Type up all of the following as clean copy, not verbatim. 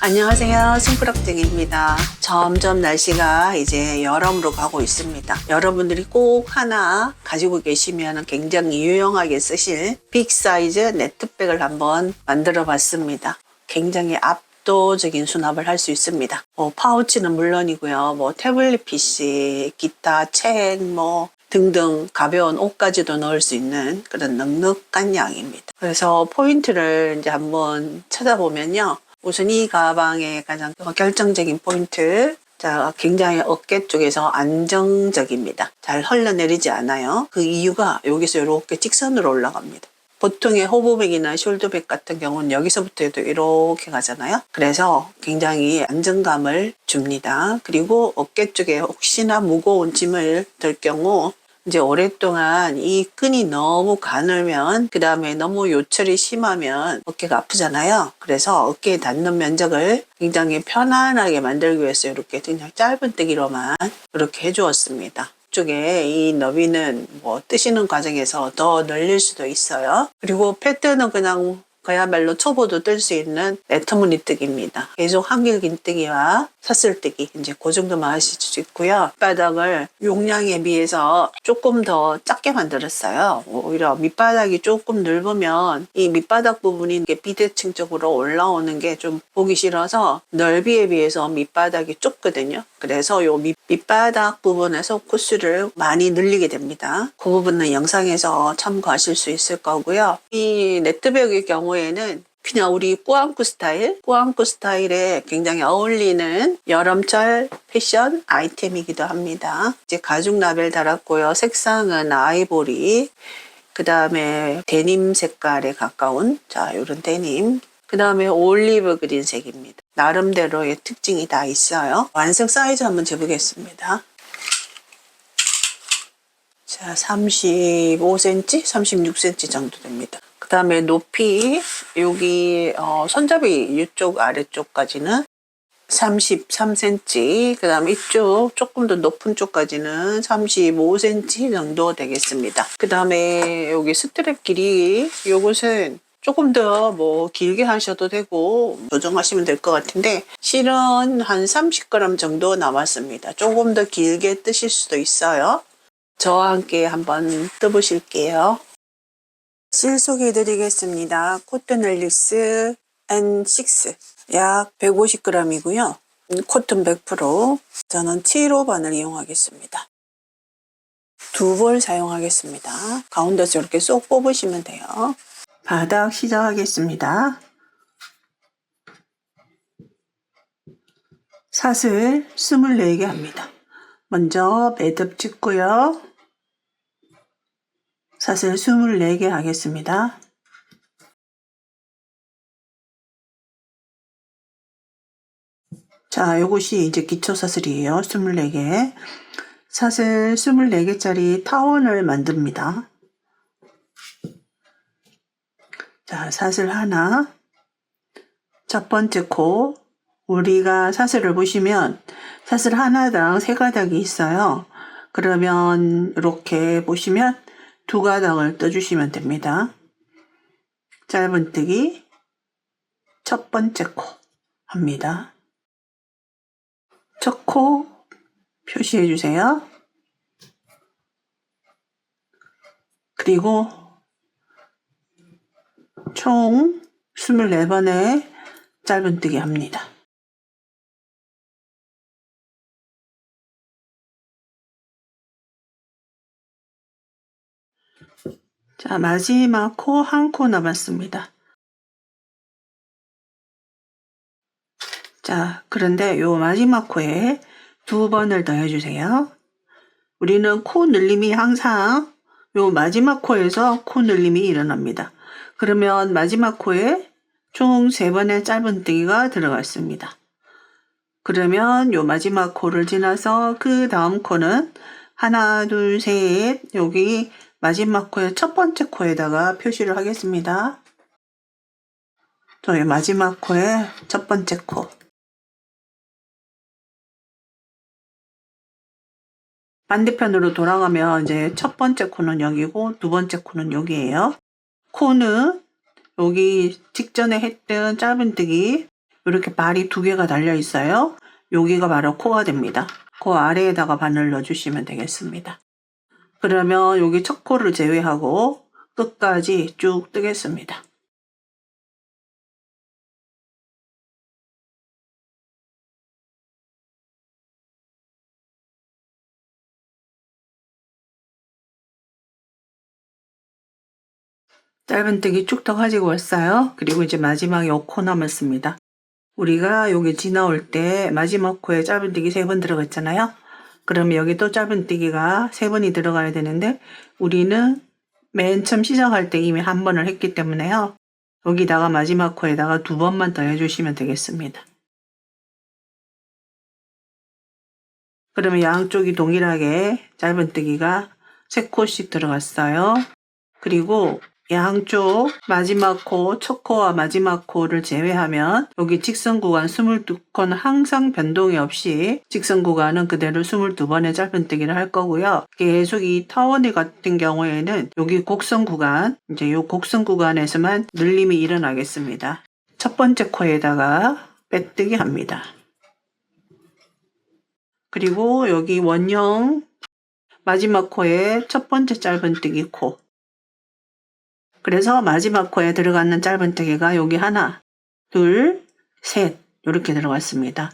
안녕하세요. 숨꾸럭쟁이입니다. 점점 날씨가 이제 여름으로 가고 있습니다. 여러분들이 꼭 하나 가지고 계시면 굉장히 유용하게 쓰실 빅 사이즈 네트백을 한번 만들어 봤습니다. 굉장히 압도적인 수납을 할 수 있습니다. 파우치는 물론이고요. 태블릿 PC, 기타, 책, 등등 가벼운 옷까지도 넣을 수 있는 그런 넉넉한 양입니다. 그래서 포인트를 이제 한번 찾아보면요. 우선 이 가방의 가장 결정적인 포인트, 자, 굉장히 어깨 쪽에서 안정적입니다. 잘 흘러내리지 않아요. 그 이유가 여기서 이렇게 직선으로 올라갑니다. 보통의 호보백이나 숄더백 같은 경우는 여기서부터도 이렇게 가잖아요. 그래서 굉장히 안정감을 줍니다. 그리고 어깨 쪽에 혹시나 무거운 짐을 들 경우 이제 오랫동안 이 끈이 너무 가늘면 그 다음에 너무 요철이 심하면 어깨가 아프잖아요. 그래서 어깨에 닿는 면적을 굉장히 편안하게 만들기 위해서 이렇게 그냥 짧은뜨기로만 이렇게 해주었습니다. 쪽에 이 너비는 뜨시는 과정에서 더 늘릴 수도 있어요. 그리고 패턴은 그야말로 초보도 뜰 수 있는 애터무늬뜨기입니다. 계속 한길긴뜨기와 사슬뜨기 이제 그 정도만 하실 수 있고요. 밑바닥을 용량에 비해서 조금 더 작게 만들었어요. 오히려 밑바닥이 조금 넓으면 이 밑바닥 부분이 비대칭 쪽으로 올라오는 게 좀 보기 싫어서 넓이에 비해서 밑바닥이 좁거든요. 그래서 요 밑바닥 부분에서 코스를 많이 늘리게 됩니다. 그 부분은 영상에서 참고하실 수 있을 거고요. 이 네트백의 경우에는 그냥 우리 꾸안꾸 스타일에 굉장히 어울리는 여름철 패션 아이템이기도 합니다. 이제 가죽 라벨 달았고요. 색상은 아이보리, 그 다음에 데님 색깔에 가까운 이런 데님, 그 다음에 올리브 그린색입니다. 나름대로의 특징이 다 있어요. 완성 사이즈 한번 재보겠습니다. 자, 35cm, 36cm 정도 됩니다. 그 다음에 높이, 여기 손잡이 이쪽 아래쪽까지는 33cm, 그 다음에 이쪽 조금 더 높은 쪽까지는 35cm 정도 되겠습니다. 그 다음에 여기 스트랩 길이, 요것은 조금 더 길게 하셔도 되고 조정하시면 될 것 같은데 실은 한 30g 정도 남았습니다. 조금 더 길게 뜨실 수도 있어요. 저와 함께 한번 떠보실게요. 실 소개해 드리겠습니다. 코튼 앨리스 N6 약 150g이고요. 코튼 100%. 저는 7호반을 이용하겠습니다. 두 벌 사용하겠습니다. 가운데서 이렇게 쏙 뽑으시면 돼요. 바닥 시작하겠습니다. 사슬 24개 합니다. 먼저 매듭 찍고요. 사슬 24개 하겠습니다. 자, 요것이 이제 기초 사슬이에요. 24개. 사슬 24개짜리 타원을 만듭니다. 자, 사슬 하나. 첫 번째 코. 우리가 사슬을 보시면 사슬 하나당 3가닥이 있어요. 그러면 이렇게 보시면 2가닥을 떠주시면 됩니다. 짧은뜨기 첫 번째 코 합니다. 첫 코 표시해 주세요. 그리고 총 24번의 짧은뜨기 합니다. 자, 마지막 코 한 코 남았습니다. 자, 그런데 요 마지막 코에 2번을 더 해주세요. 우리는 코 늘림이 항상 요 마지막 코에서 코 늘림이 일어납니다. 그러면 마지막 코에 총 3번의 짧은뜨기가 들어갔습니다. 그러면 요 마지막 코를 지나서 그 다음 코는 하나, 둘, 셋, 여기 마지막 코의 첫 번째 코에다가 표시를 하겠습니다. 저희 마지막 코의 첫 번째 코. 반대편으로 돌아가면 이제 첫 번째 코는 여기고 두 번째 코는 여기예요. 코는 여기 직전에 했던 짧은뜨기 이렇게 발이 두 개가 달려 있어요. 여기가 바로 코가 됩니다. 그 아래에다가 바늘 넣어주시면 되겠습니다. 그러면 여기 첫 코를 제외하고 끝까지 쭉 뜨겠습니다. 짧은뜨기 쭉 더 가지고 왔어요. 그리고 이제 마지막에 코 남았습니다. 우리가 여기 지나올 때 마지막 코에 짧은뜨기 3번 들어갔잖아요. 그러면 여기 또 짧은뜨기가 3번이 들어가야 되는데 우리는 맨 처음 시작할 때 이미 1번을 했기 때문에요. 여기다가 마지막 코에다가 2번만 더 해주시면 되겠습니다. 그러면 양쪽이 동일하게 짧은뜨기가 3코씩 들어갔어요. 그리고 양쪽 마지막 코, 첫 코와 마지막 코를 제외하면 여기 직선 구간 22코는 항상 변동이 없이 직선 구간은 그대로 22번의 짧은뜨기를 할 거고요. 계속 이 타원이 같은 경우에는 여기 곡선 구간, 이제 이 곡선 구간에서만 늘림이 일어나겠습니다. 첫 번째 코에다가 빼뜨기 합니다. 그리고 여기 원형 마지막 코에 첫 번째 짧은뜨기 코. 그래서 마지막 코에 들어가는 짧은뜨기가 여기 하나, 둘, 셋 이렇게 들어갔습니다.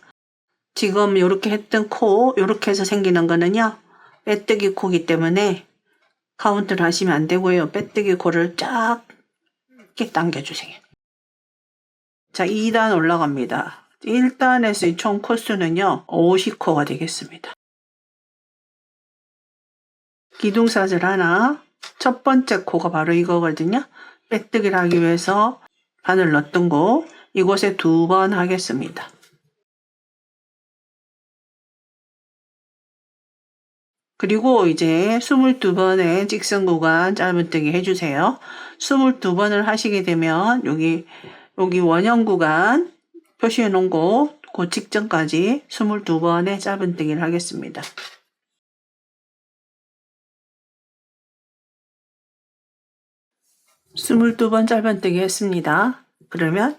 지금 이렇게 했던 코 이렇게 해서 생기는 거는요. 빼뜨기 코기 때문에 카운트를 하시면 안 되고요. 빼뜨기 코를 쫙 이렇게 당겨주세요. 자, 2단 올라갑니다. 1단에서 총 코수는요. 50코가 되겠습니다. 기둥사슬 하나, 첫 번째 코가 바로 이거거든요. 빼뜨기를 하기 위해서 바늘 넣었던 곳, 이곳에 2번 하겠습니다. 그리고 이제 22번의 직선 구간 짧은뜨기 해주세요. 22번을 하시게 되면 여기 원형 구간 표시해 놓은 곳, 그 직전까지 22번의 짧은뜨기를 하겠습니다. 스물두 번 짧은뜨기 했습니다. 그러면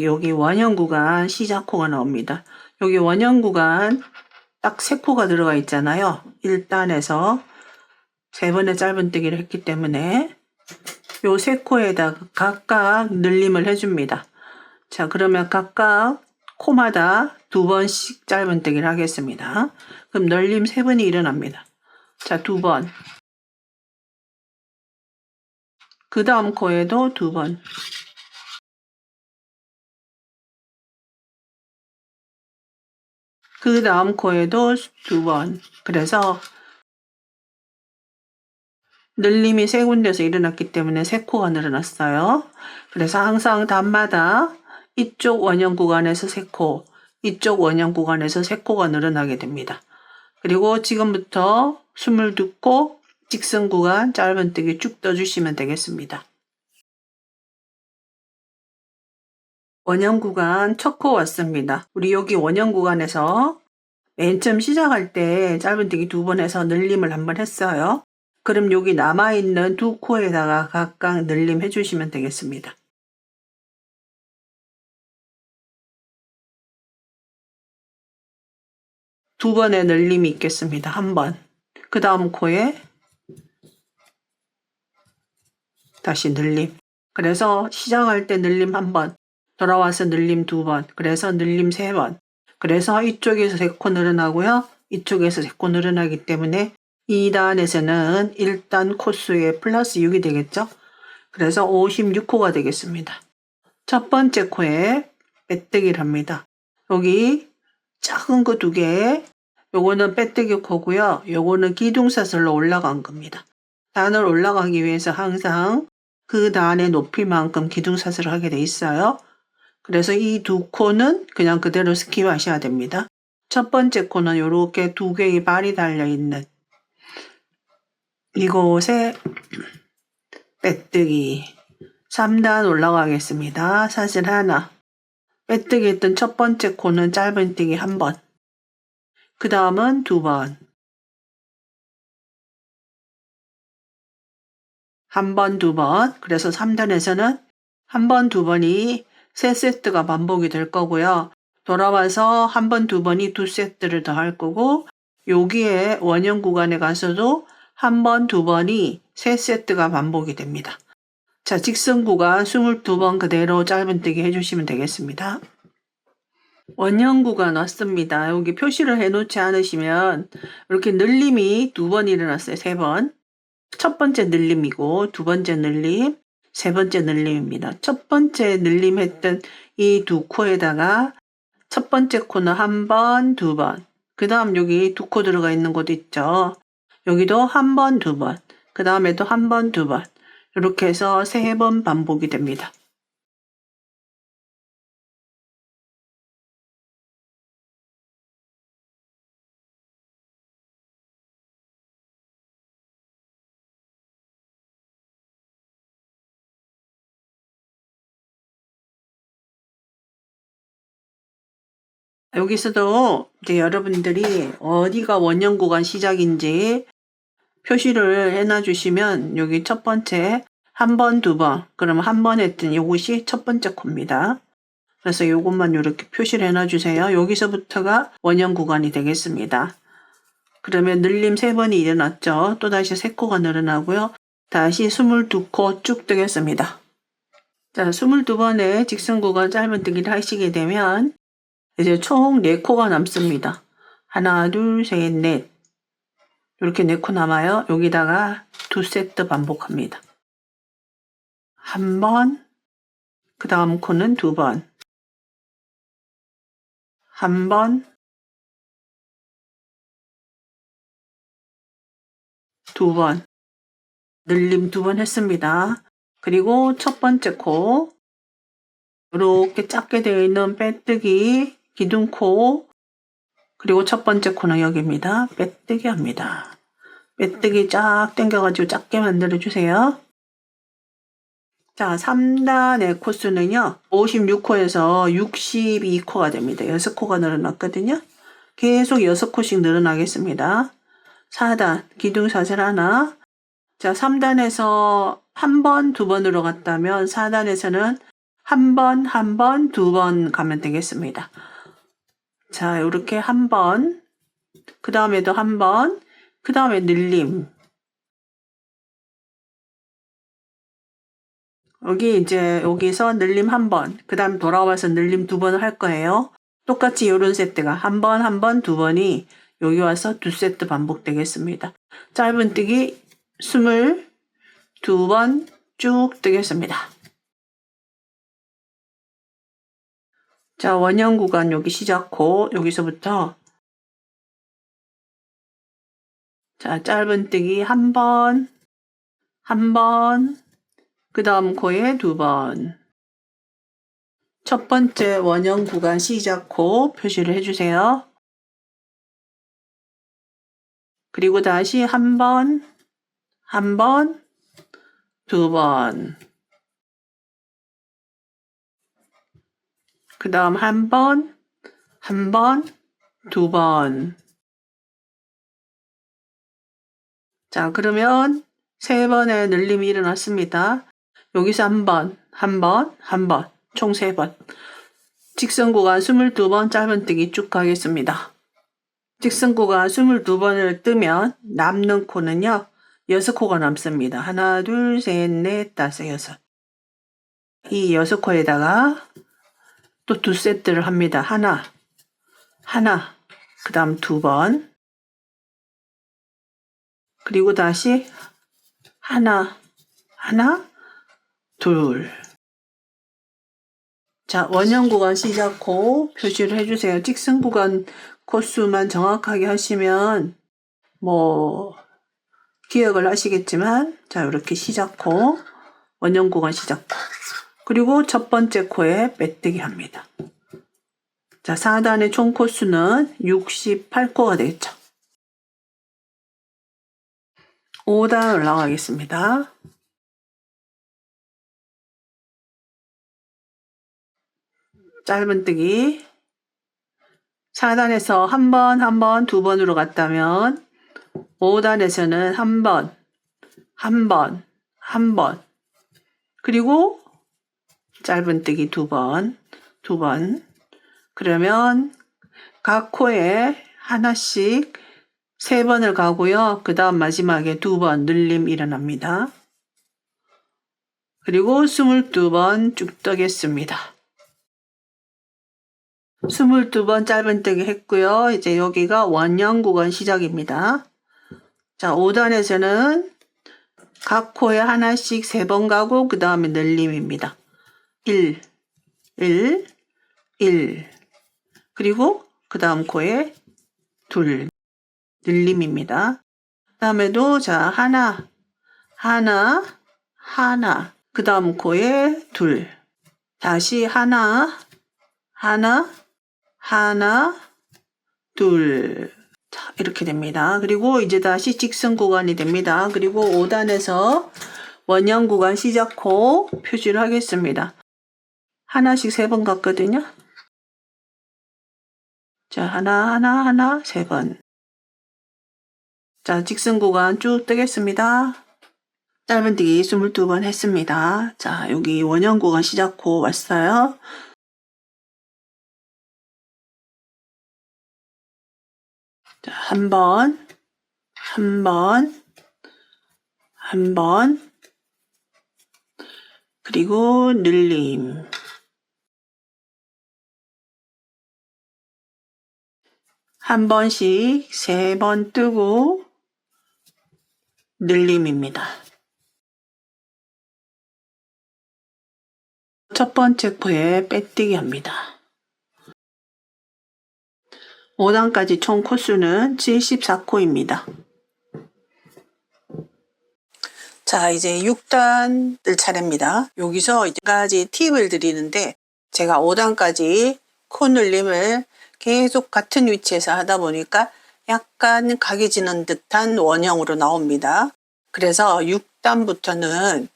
여기 원형 구간 시작 코가 나옵니다. 여기 원형 구간 딱 3코가 들어가 있잖아요. 1단에서 3번의 짧은뜨기를 했기 때문에 요 3코에다가 각각 늘림을 해줍니다. 자, 그러면 각각 코마다 2번씩 짧은뜨기를 하겠습니다. 그럼 늘림 3번이 일어납니다. 자, 2번. 그 다음 코에도 2번. 그 다음 코에도 2번. 그래서 늘림이 3군데서 일어났기 때문에 3코가 늘어났어요. 그래서 항상 단마다 이쪽 원형 구간에서 3코, 이쪽 원형 구간에서 3코가 늘어나게 됩니다. 그리고 지금부터 22코 직선 구간 짧은뜨기 쭉 떠주시면 되겠습니다. 원형 구간 첫 코 왔습니다. 우리 여기 원형 구간에서 맨 처음 시작할 때 짧은뜨기 2번 해서 늘림을 한번 했어요. 그럼 여기 남아있는 2코에다가 각각 늘림 해주시면 되겠습니다. 두 번의 늘림이 있겠습니다. 한 번. 그 다음 코에 다시 늘림. 그래서 시작할 때 늘림 한 번, 돌아와서 늘림 2번, 그래서 늘림 3번. 그래서 이쪽에서 3코 늘어나고요. 이쪽에서 3코 늘어나기 때문에 2단에서는 1단 코수에 플러스 6이 되겠죠. 그래서 56코가 되겠습니다. 첫 번째 코에 빼뜨기를 합니다. 여기 작은 거 2개, 요거는 빼뜨기 코고요. 요거는 기둥사슬로 올라간 겁니다. 단을 올라가기 위해서 항상 그 단의 높이만큼 기둥사슬을 하게 돼 있어요. 그래서 이 2코는 그냥 그대로 스킵하셔야 됩니다. 첫 번째 코는 이렇게 2개의 발이 달려있는 이곳에 빼뜨기 3단 올라가겠습니다. 사슬 하나. 빼뜨기 했던 첫 번째 코는 짧은뜨기 1번. 그 다음은 2번. 1번, 2번. 그래서 3단에서는 1번, 2번이 3세트가 반복이 될 거고요. 돌아와서 한 번, 두 번이 2세트를 더 할 거고 여기에 원형 구간에 가서도 한 번, 두 번이 3세트가 반복이 됩니다. 자, 직선 구간 22번 그대로 짧은뜨기 해주시면 되겠습니다. 원형 구간 왔습니다. 여기 표시를 해놓지 않으시면 이렇게 늘림이 2번 일어났어요. 3번. 첫 번째 늘림이고 두 번째 늘림, 세 번째 늘림입니다. 첫 번째 늘림 했던 이 두 코에다가 첫 번째 코는 한 번, 두 번. 그 다음 여기 두 코 들어가 있는 곳 있죠. 여기도 한 번, 두 번. 그 다음에도 한 번, 두 번. 이렇게 해서 3번 반복이 됩니다. 여기서도 이제 여러분들이 어디가 원형 구간 시작인지 표시를 해놔 주시면 여기 첫 번째 한 번, 두 번, 그러면 한 번 했던 이것이 첫 번째 코입니다. 그래서 이것만 이렇게 표시를 해놔 주세요. 여기서부터가 원형 구간이 되겠습니다. 그러면 늘림 3번이 일어났죠. 또다시 3코가 늘어나고요. 다시 22코 쭉 뜨겠습니다. 자, 22번의 직선 구간 짧은뜨기를 하시게 되면 이제 총 4코가 남습니다. 하나, 둘, 셋, 넷. 이렇게 4코 남아요. 여기다가 2세트 반복합니다. 한 번, 그 다음 코는 2번. 한 번, 2번. 늘림 2번 했습니다. 그리고 첫 번째 코, 이렇게 작게 되어 있는 빼뜨기, 기둥코, 그리고 첫 번째 코는 여기입니다. 빼뜨기 합니다. 빼뜨기 쫙 당겨가지고 작게 만들어주세요. 자, 3단의 코수는요, 56코에서 62코가 됩니다. 6코가 늘어났거든요. 계속 6코씩 늘어나겠습니다. 4단, 기둥사슬 하나. 자, 3단에서 한 번, 두 번으로 갔다면 4단에서는 한 번, 한 번, 두 번 가면 되겠습니다. 자, 이렇게 한 번, 그 다음에도 한 번, 그 다음에 늘림. 여기서 늘림 한 번, 그 다음 돌아와서 늘림 2번을 할 거예요. 똑같이 이런 세트가 한 번, 한 번, 두 번이 여기 와서 2세트 반복되겠습니다. 짧은뜨기 22번 쭉 뜨겠습니다. 자, 원형 구간 여기 시작코, 여기서부터 자, 짧은뜨기 한 번, 한 번, 그 다음 코에 2번. 첫 번째 원형 구간 시작코 표시를 해주세요. 그리고 다시 한 번, 한 번, 2번. 그 다음 한 번, 한 번, 2번. 자, 그러면 3번의 늘림이 일어났습니다. 여기서 한 번, 한 번, 한 번, 총 3번. 직선 구간 22번 짧은뜨기 쭉 가겠습니다. 직선 구간 22번을 뜨면 남는 코는요, 6코가 남습니다. 하나, 둘, 셋, 넷, 다섯, 여섯. 이 6코에다가 또 2세트를 합니다. 하나, 하나, 그 다음 2번. 그리고 다시 하나, 하나, 둘. 자, 원형 구간 시작코 표시를 해주세요. 직선 구간 코수만 정확하게 하시면 기억을 하시겠지만, 자, 이렇게 시작코, 원형 구간 시작코. 그리고 첫 번째 코에 빼뜨기 합니다. 자, 4단의 총 코수는 68코가 되겠죠. 5단 올라가겠습니다. 짧은뜨기 4단에서 한 번, 한 번, 2번으로 갔다면 5단에서는 한 번, 한 번, 한 번, 그리고 짧은뜨기 두 번. 그러면 각 코에 하나씩 3번을 가고요. 그 다음 마지막에 2번 늘림 일어납니다. 그리고 22번 쭉 뜨겠습니다. 22번 짧은뜨기 했고요. 이제 여기가 원형 구간 시작입니다. 자, 5단에서는 각 코에 하나씩 3번 가고 그 다음에 늘림입니다. 1, 1. 그리고 그 다음 코에 2 늘림입니다. 그 다음에도 자 하나 그 다음 코에 2 다시 하나 2 자, 이렇게 됩니다. 그리고 이제 다시 직선 구간이 됩니다. 그리고 5단에서 원형 구간 시작 코 표시를 하겠습니다. 하나씩 3번 갔거든요. 자, 하나 3번. 자, 직선 구간 쭉 뜨겠습니다. 짧은뜨기 22번 했습니다. 자, 여기 원형 구간 시작 코 왔어요. 자, 한 번, 그리고 늘림. 한 번씩 3번 뜨고 늘림입니다. 첫 번째 코에 빼뜨기 합니다. 5단까지 총 코수는 74코입니다. 자, 이제 6단들 차례입니다. 여기서 이제 가지 팁을 드리는데 제가 5단까지 코 늘림을 계속 같은 위치에서 하다 보니까 약간 각이 지는 듯한 원형으로 나옵니다. 그래서 6단부터는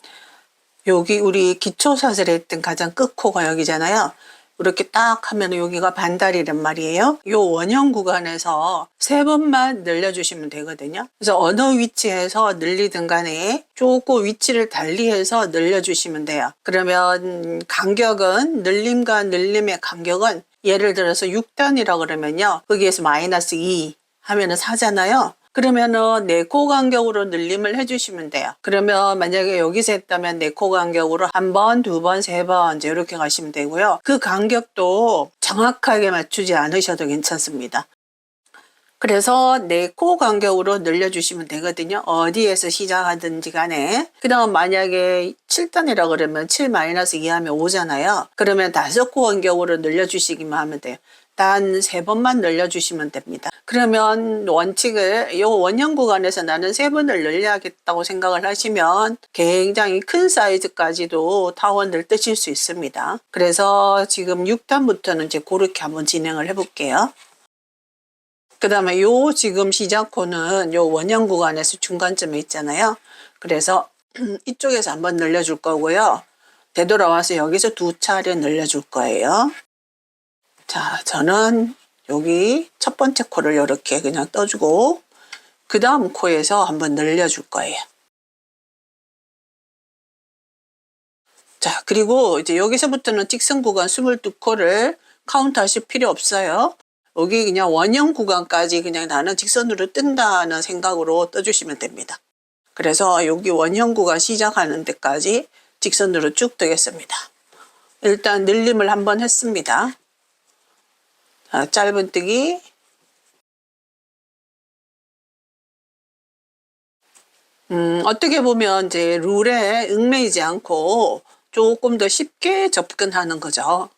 여기 우리 기초사슬 했던 가장 끝코가 여기잖아요. 이렇게 딱 하면 여기가 반달이란 말이에요. 이 원형 구간에서 3번만 늘려주시면 되거든요. 그래서 어느 위치에서 늘리든 간에 조금 위치를 달리해서 늘려주시면 돼요. 그러면 간격은 늘림과 늘림의 간격은 예를 들어서 6단이라고 그러면요. 거기에서 마이너스 2 하면은 4잖아요. 그러면은 4코 간격으로 늘림을 해주시면 돼요. 그러면 만약에 여기서 했다면 4코 간격으로 1번, 2번, 3번 이제 이렇게 가시면 되고요. 그 간격도 정확하게 맞추지 않으셔도 괜찮습니다. 그래서 4코 간격으로 늘려주시면 되거든요. 어디에서 시작하든지 간에. 그 다음 만약에 7단이라고 그러면 7-2 하면 5잖아요. 그러면 5코 간격으로 늘려주시기만 하면 돼요. 단 3번만 늘려주시면 됩니다. 그러면 원칙을 이 원형 구간에서 나는 3번을 늘려야겠다고 생각을 하시면 굉장히 큰 사이즈까지도 타원을 뜨실 수 있습니다. 그래서 지금 6단부터는 이제 그렇게 한번 진행을 해볼게요. 그 다음에 요 지금 시작코는 요 원형 구간에서 중간점에 있잖아요. 그래서 이쪽에서 한번 늘려줄 거고요. 되돌아와서 여기서 2차례 늘려줄 거예요. 자, 저는 여기 첫 번째 코를 이렇게 그냥 떠주고 그 다음 코에서 한번 늘려줄 거예요. 자, 그리고 이제 여기서부터는 직선 구간 22코를 카운트 하실 필요 없어요. 여기 그냥 원형 구간까지 그냥 나는 직선으로 뜬다는 생각으로 떠주시면 됩니다. 그래서 여기 원형 구간 시작하는 데까지 직선으로 쭉 뜨겠습니다. 일단 늘림을 한번 했습니다. 자, 짧은뜨기, 어떻게 보면 이제 룰에 얽매이지 않고 조금 더 쉽게 접근하는 거죠.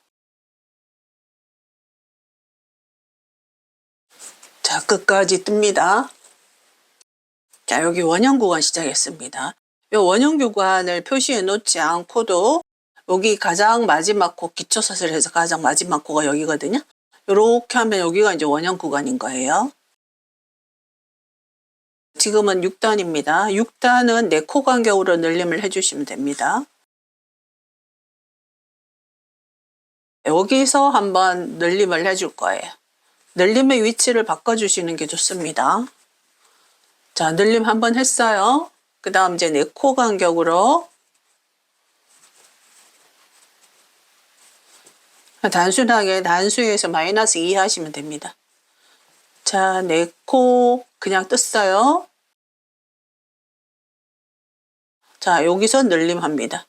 자, 끝까지 뜹니다. 자, 여기 원형 구간 시작했습니다. 이 원형 구간을 표시해 놓지 않고도 여기 가장 마지막 코, 기초사슬에서 가장 마지막 코가 여기거든요. 이렇게 하면 여기가 이제 원형 구간인 거예요. 지금은 6단입니다. 6단은 4코 간격으로 늘림을 해주시면 됩니다. 여기서 한번 늘림을 해줄 거예요. 늘림의 위치를 바꿔주시는 게 좋습니다. 자, 늘림 한번 했어요. 그 다음 이제 4코 간격으로 단순하게 단수에서 마이너스 2 하시면 됩니다. 자, 내 코 그냥 떴어요. 자, 여기서 늘림합니다.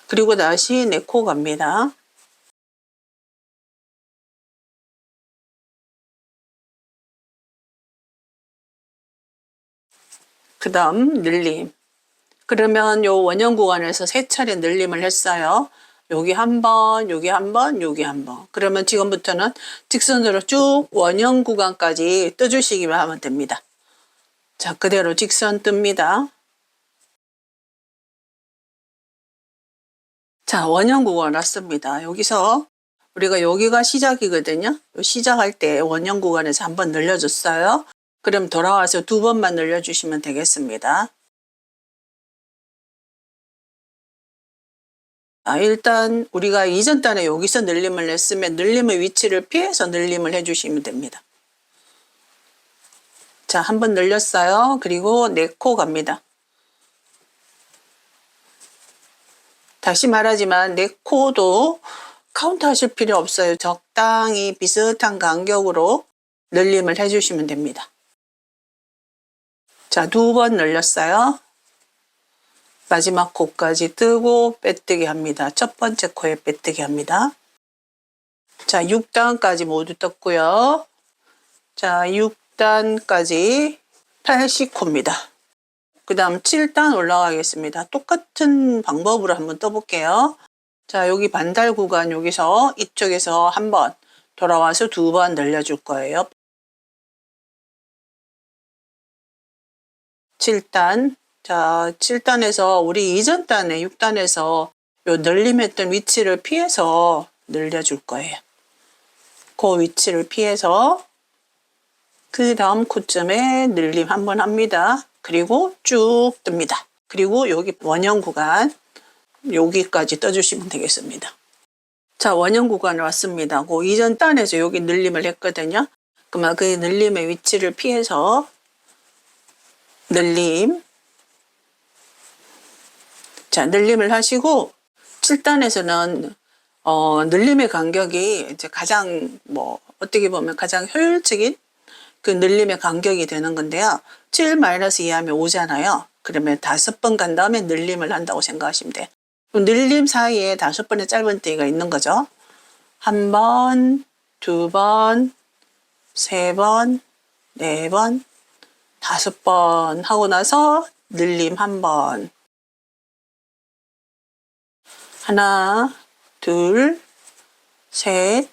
그리고 다시 내 코 갑니다. 그 다음 늘림. 그러면 요 원형 구간에서 3차례 늘림을 했어요. 여기 한 번, 여기 한 번, 여기 한 번. 그러면 지금부터는 직선으로 쭉 원형 구간까지 떠주시기만 하면 됩니다. 자, 그대로 직선 뜹니다. 자, 원형 구간 왔습니다. 여기서 우리가 여기가 시작이거든요. 시작할 때 원형 구간에서 한번 늘려줬어요. 그럼 돌아와서 2번만 늘려주시면 되겠습니다. 일단 우리가 이전 단에 여기서 늘림을 했으면 늘림의 위치를 피해서 늘림을 해주시면 됩니다. 자, 한번 늘렸어요. 그리고 내 코 갑니다. 다시 말하지만 내 코도 카운트 하실 필요 없어요. 적당히 비슷한 간격으로 늘림을 해주시면 됩니다. 자, 2번 늘렸어요. 마지막 코까지 뜨고 빼뜨기 합니다. 첫 번째 코에 빼뜨기 합니다. 자, 6단까지 모두 떴고요. 자, 6단까지 80코입니다. 그 다음 7단 올라가겠습니다. 똑같은 방법으로 한번 떠볼게요. 자, 여기 반달 구간 여기서 이쪽에서 한번 돌아와서 2번 늘려줄 거예요. 7단. 자, 7단에서 우리 이전 단에 6단에서 요 늘림했던 위치를 피해서 늘려줄 거예요. 그 위치를 피해서 그 다음 코점에 늘림 한번 합니다. 그리고 쭉 뜹니다. 그리고 여기 원형 구간 여기까지 떠주시면 되겠습니다. 자, 원형 구간 왔습니다. 그 이전 단에서 여기 늘림을 했거든요. 그러면 그 늘림의 위치를 피해서 늘림. 자, 늘림을 하시고 7단에서는 늘림의 간격이 이제 가장 어떻게 보면 가장 효율적인 그 늘림의 간격이 되는 건데요. 7-2 하면 5잖아요. 그러면 5번 간 다음에 늘림을 한다고 생각하시면 돼요. 늘림 사이에 5번의 짧은뜨기가 있는 거죠. 1번, 2번, 3번, 4번, 5번 하고 나서 늘림 1번. 하나, 둘, 셋,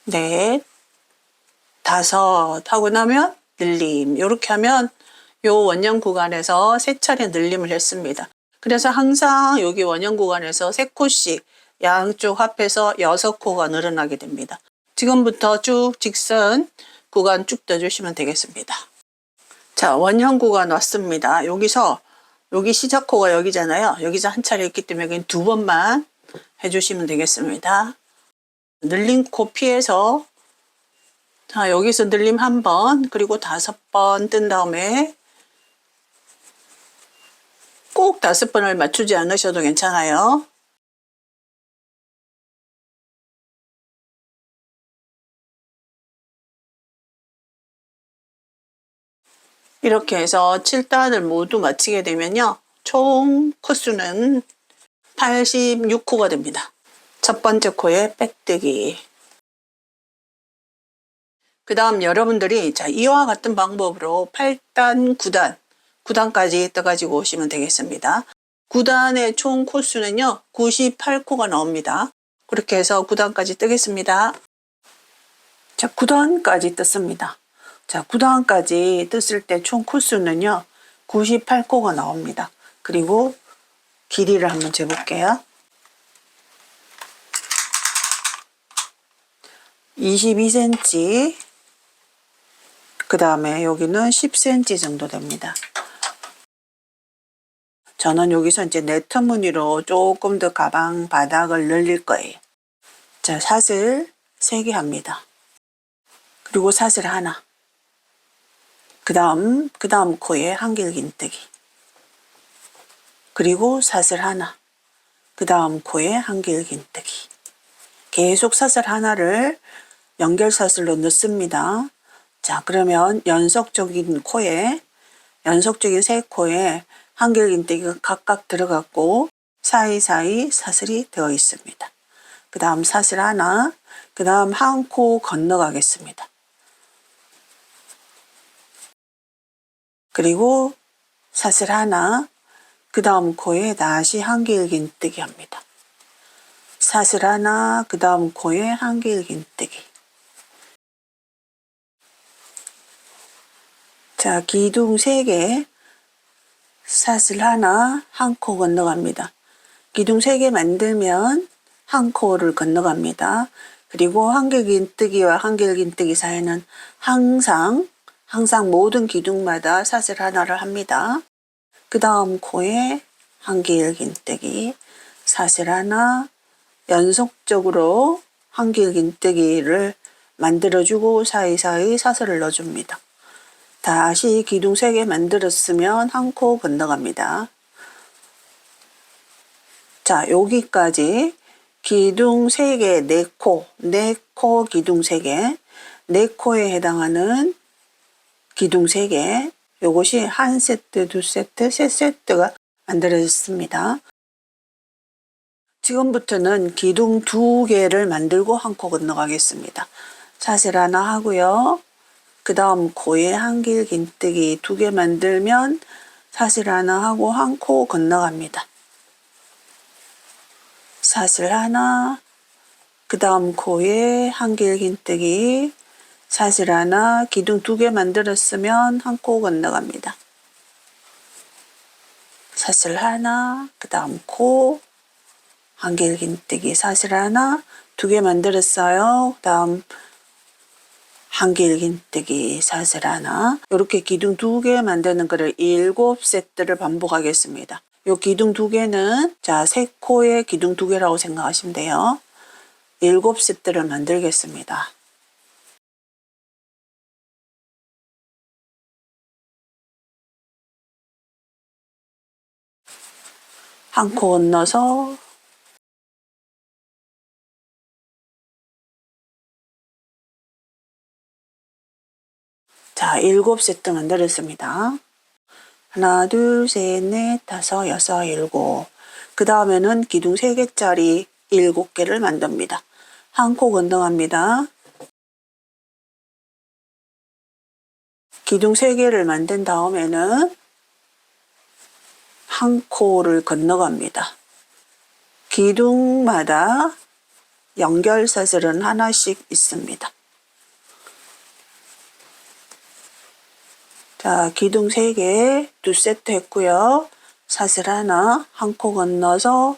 넷, 5 하고 나면 늘림. 이렇게 하면 요 원형 구간에서 3차례 늘림을 했습니다. 그래서 항상 여기 원형 구간에서 3코씩 양쪽 합해서 6코가 늘어나게 됩니다. 지금부터 쭉 직선 구간 쭉 떠주시면 되겠습니다. 자, 원형 구간 왔습니다. 여기서 여기 시작코가 여기잖아요. 여기서 한 차례 있기 때문에 여기 2번만 해주시면 되겠습니다. 늘린 코 피해서 자, 여기서 늘림 1번 그리고 5번 뜬 다음에 꼭 5번을 맞추지 않으셔도 괜찮아요. 이렇게 해서 7단을 모두 마치게 되면요. 총 코수는 86코가 됩니다. 첫 번째 코에 빼뜨기. 그 다음 여러분들이 자, 이와 같은 방법으로 8단, 9단까지 떠가지고 오시면 되겠습니다. 9단의 총 코수는요. 98코가 나옵니다. 그렇게 해서 9단까지 뜨겠습니다. 자, 9단까지 떴습니다. 자, 9단까지 떴을 때 총 코수는요. 98코가 나옵니다. 그리고 길이를 한번 재볼게요. 22cm. 그 다음에 여기는 10cm 정도 됩니다. 저는 여기서 이제 네트 무늬로 조금 더 가방 바닥을 늘릴 거예요. 자, 사슬 3개 합니다. 그리고 사슬 하나. 그 다음 코에 한길긴뜨기. 그리고 사슬 하나. 그 다음 코에 한길긴뜨기. 계속 사슬 하나를 연결사슬로 넣습니다. 자, 그러면 연속적인 세 코에 한길긴뜨기가 각각 들어갔고 사이사이 사슬이 되어 있습니다. 그 다음 사슬 하나, 그 다음 한 코 건너가겠습니다. 그리고 사슬 하나, 그 다음 코에 다시 한길긴뜨기 합니다. 사슬 하나, 그 다음 코에 한길긴뜨기. 자, 기둥 3개, 사슬 하나, 한 코 건너갑니다. 기둥 3개 만들면 한 코를 건너갑니다. 그리고 한길긴뜨기와 한길긴뜨기 사이는 항상 모든 기둥마다 사슬 하나를 합니다. 그 다음 코에 한길긴뜨기, 사슬 하나, 연속적으로 한길긴뜨기를 만들어주고 사이사이 사슬을 넣어줍니다. 다시 기둥 3개 만들었으면 한 코 건너갑니다. 자, 여기까지 기둥 3개, 4코 기둥 3개, 4코에 해당하는 기둥 3개, 요것이 한 세트, 두 세트, 세 세트가 만들어졌습니다. 지금부터는 기둥 2개를 만들고 한 코 건너가겠습니다. 사슬 하나 하고요. 그 다음 코에 한길긴뜨기 2개 만들면 사슬 하나 하고 한 코 건너갑니다. 사슬 하나, 그 다음 코에 한길긴뜨기, 사슬 하나, 기둥 2개 만들었으면 한 코 건너갑니다. 사슬 하나, 그 다음 코, 한길긴뜨기, 사슬 하나, 2개 만들었어요. 그 다음 한길긴뜨기, 사슬 하나. 이렇게 기둥 2개 만드는 거를 7세트를 반복하겠습니다. 요 기둥 2개는 자, 3코의 기둥 2개라고 생각하시면 돼요. 7세트를 만들겠습니다. 한 코 건너서 자, 7세트 만들었습니다. 하나, 둘, 셋, 넷, 다섯, 여섯, 일곱. 그 다음에는 기둥 3개짜리 7개를 만듭니다. 한 코 건너갑니다. 기둥 3개를 만든 다음에는 한 코를 건너갑니다. 기둥마다 연결사슬은 하나씩 있습니다. 자, 기둥 3개, 2세트 했고요. 사슬 하나, 한 코 건너서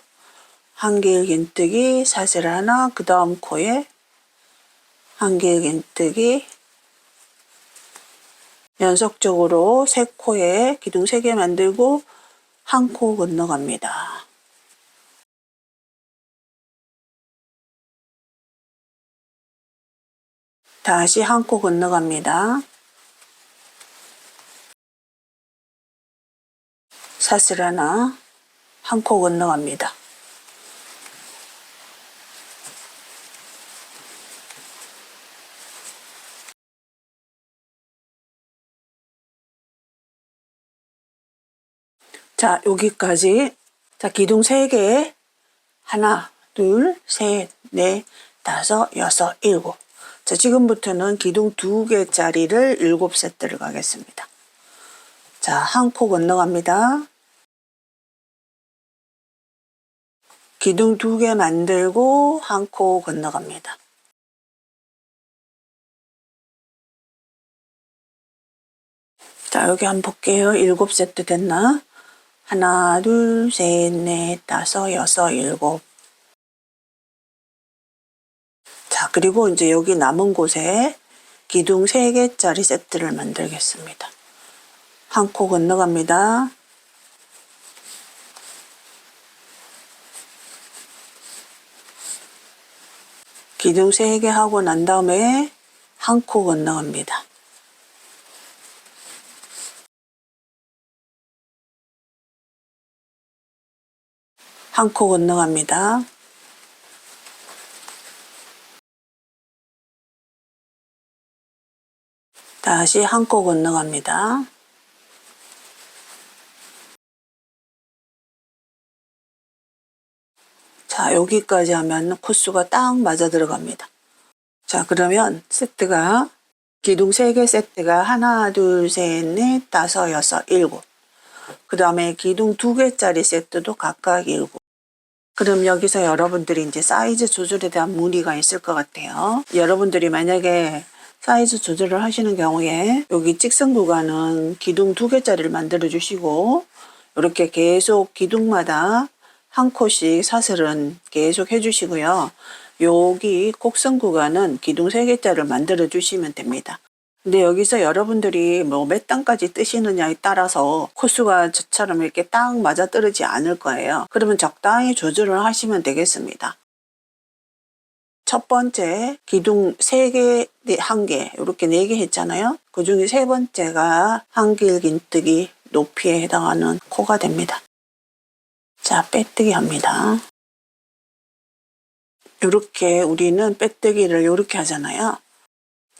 한길긴뜨기, 사슬 하나, 그 다음 코에 한길긴뜨기, 연속적으로 3코에 기둥 3개 만들고 한 코 건너갑니다. 다시 한 코 건너갑니다. 사슬 하나, 한 코 건너갑니다. 자, 여기까지. 자, 기둥 3개. 하나, 둘, 셋, 넷, 다섯, 여섯, 일곱. 자, 지금부터는 기둥 2개짜리를 7세트를 가겠습니다. 자, 한 코 건너갑니다. 기둥 2개 만들고 한 코 건너갑니다. 자, 여기 한번 볼게요. 7세트 됐나? 하나, 둘, 셋, 넷, 다섯, 여섯, 일곱. 자, 그리고 이제 여기 남은 곳에 기둥 3개짜리 세트를 만들겠습니다. 한 코 건너갑니다. 기둥 3개 하고 난 다음에 한 코 건너갑니다. 한 코 건너갑니다. 다시 한 코 건너갑니다. 자, 여기까지 하면 코수가 딱 맞아 들어갑니다. 자, 그러면 세트가 기둥 3개 세트가 하나, 둘, 셋, 넷, 다섯, 여섯, 일곱. 그 다음에 기둥 2개짜리 세트도 각각 7. 그럼 여기서 여러분들이 이제 사이즈 조절에 대한 문의가 있을 것 같아요. 여러분들이 만약에 사이즈 조절을 하시는 경우에 여기 찍선 구간은 기둥 2개짜리를 만들어 주시고 이렇게 계속 기둥마다 한 코씩 사슬은 계속 해주시고요. 여기 곡선 구간은 기둥 3개짜리를 만들어 주시면 됩니다. 근데 여기서 여러분들이 뭐 몇 단까지 뜨시느냐에 따라서 코수가 저처럼 이렇게 딱 맞아 떨어지지 않을 거예요. 그러면 적당히 조절을 하시면 되겠습니다. 첫 번째 기둥 3개, 1개 이렇게 4개 했잖아요. 그 중에 3번째가 한길긴뜨기 높이에 해당하는 코가 됩니다. 자, 빼뜨기 합니다. 이렇게 우리는 빼뜨기를 이렇게 하잖아요.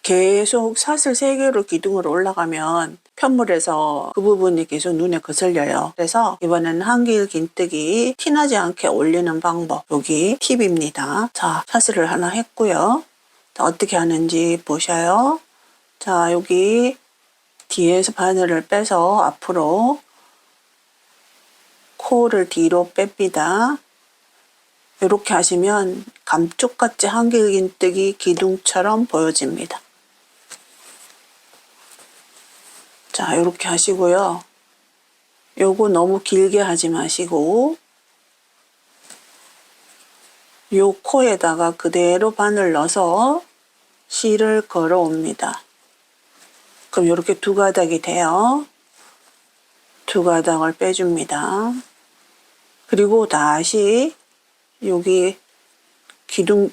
계속 사슬 3개로 기둥으로 올라가면 편물에서 그 부분이 계속 눈에 거슬려요. 그래서 이번에는 한길긴뜨기 티나지 않게 올리는 방법, 여기 팁입니다. 자, 사슬을 하나 했고요. 자, 어떻게 하는지 보셔요. 자, 여기 뒤에서 바늘을 빼서 앞으로 코를 뒤로 뺍니다. 이렇게 하시면 감쪽같이 한길긴뜨기 기둥처럼 보여집니다. 자, 이렇게 하시고요. 요거 너무 길게 하지 마시고 요 코에다가 그대로 바늘 넣어서 실을 걸어 옵니다. 그럼 이렇게 2가닥이 돼요. 2가닥을 빼줍니다. 그리고 다시 여기 기둥